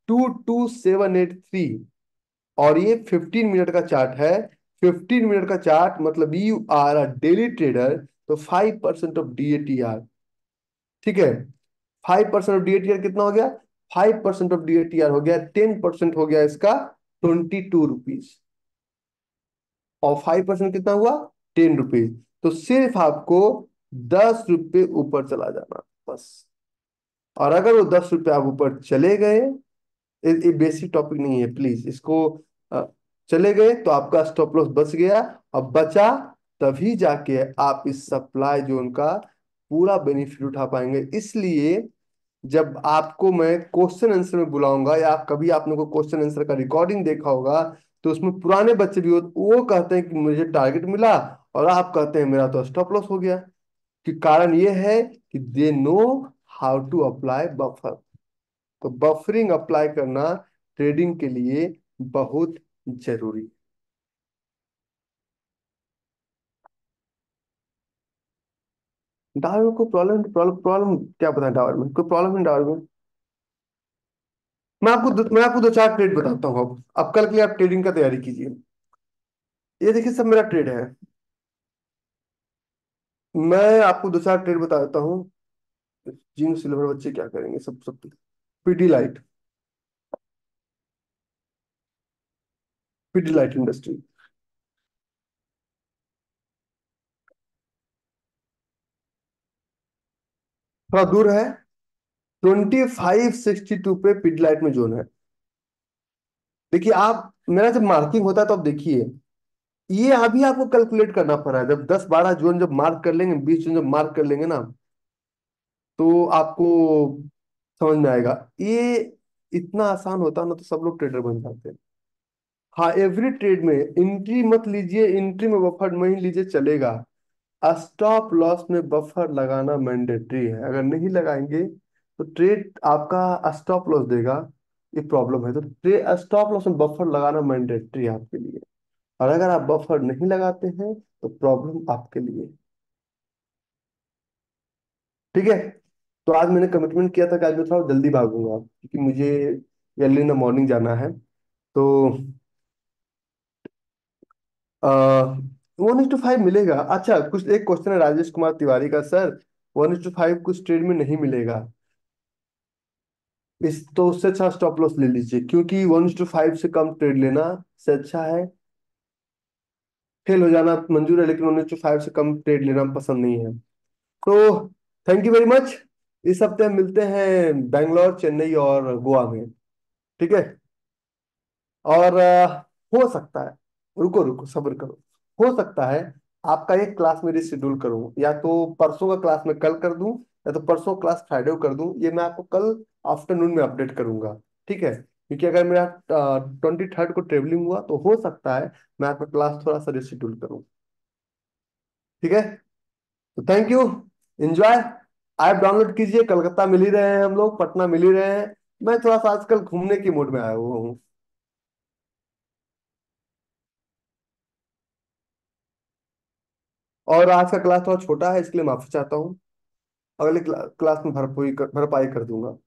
22783। और ये 15 मिनट का चार्ट है। 15 मिनट का चार्ट मतलब you are a daily trader, तो 5% ऑफ डीएटीआर। ठीक है, 5% ऑफ डीएटीआर कितना हो गया? 5% ऑफ डीएटीआर हो गया 10%, हो गया इसका 22 रुपीज। और 5% कितना हुआ? 10 रुपीज। तो सिर्फ आपको 10 रुपये ऊपर चला जाना बस। और अगर वो 10 रुपये आप ऊपर चले गए, ये बेसिक टॉपिक नहीं है, प्लीज इसको अ, चले गए तो आपका स्टॉप लॉस बच गया। अब बचा, तभी जाके आप इस सप्लाई जोन का पूरा बेनिफिट उठा पाएंगे। इसलिए जब आपको मैं क्वेश्चन आंसर में बुलाऊंगा, या कभी आपने को क्वेश्चन आंसर का रिकॉर्डिंग देखा होगा, तो उसमें पुराने बच्चे भी हो, वो कहते हैं कि मुझे टारगेट मिला, और आप कहते हैं मेरा तो स्टॉप लॉस हो गया। कि कारण ये है कि they know how to apply buffer. तो बफरिंग अप्लाई करना ट्रेडिंग के लिए बहुत जरूरी। डावर में कोई प्रॉब्लम प्रॉब्लम प्रॉब्लम क्या बताएं? डावर में कोई प्रॉब्लम नहीं डावर में। मैं आपको दो चार ट्रेड बताता हूँ। अब कल के लिए आप ट्रेडिंग का तैयारी कीजिए। ये देखिए सब मेरा ट्रेड है। मैं आपको दो चार ट्रेड बता देता हूँ। जिंक सिल्वर बच्चे क्या करेंगे, सब सब। PD light, PD light industry थोड़ा दूर है। 2562 पे पीडी लाइट में जोन है। देखिए आप, मेरा जब मार्किंग होता है तो आप देखिए, ये अभी आपको कैलकुलेट करना पड़ा है। जब 10 12 जोन जब मार्क कर लेंगे, 20 जोन जब मार्क कर लेंगे ना, तो आपको समझ में आएगा। ये इतना आसान होता ना तो सब लोग ट्रेडर बन जाते हैं। हाँ, एवरी ट्रेड में एंट्री मत लीजिए, एंट्री में बफर नहीं लीजिए चलेगा। स्टॉप लॉस में बफर लगाना मैंडेटरी है। अगर नहीं लगाएंगे तो ट्रेड आपका स्टॉप लॉस देगा। ये प्रॉब्लम है। तो स्टॉप लॉस में बफर लगाना मैंडेटरी है आपके लिए। और अगर आप बफर नहीं लगाते हैं तो प्रॉब्लम आपके लिए। ठीक है। तो आज मैंने कमिटमेंट किया था कि आज मैं थोड़ा जल्दी भागूंगा, क्योंकि मुझे अर्ली इन द मॉर्निंग जाना है। तो 1:5 मिलेगा। अच्छा, कुछ एक क्वेश्चन है राजेश कुमार तिवारी का, सर 1:5 कुछ ट्रेड में नहीं मिलेगा। इस तो उससे अच्छा स्टॉप लॉस ले लीजिए, क्योंकि 1:5 से कम ट्रेड लेना से अच्छा है। फेल हो जाना मंजूर है, लेकिन 1:5 से कम ट्रेड लेना पसंद नहीं है। तो थैंक यू वेरी मच। इस हफ्ते हम मिलते हैं बैंगलोर, चेन्नई और गोवा में। ठीक है। और हो सकता है, रुको रुको सब्र करो, हो सकता है आपका एक क्लास मेरी शेड्यूल करूं, या तो परसों का क्लास मैं कल कर दूं, या तो परसों क्लास फ्राइडे को कर दूं। ये मैं आपको कल आफ्टरनून में अपडेट करूंगा। ठीक है, क्योंकि अगर मेरा 23rd को ट्रेवलिंग हुआ तो हो सकता है मैं आपका क्लास थोड़ा सा रिशेड्यूल करूं। ठीक है, तो thank you, enjoy. App download कीजिए, कलकत्ता मिल ही रहे हैं हम लोग, पटना मिल ही रहे हैं। मैं थोड़ा सा आजकल घूमने की मूड में आया हुआ हूँ। और आज का क्लास थोड़ा छोटा है, इसलिए माफी चाहता हूँ। अगले क्लास में भरपाई कर दूंगा।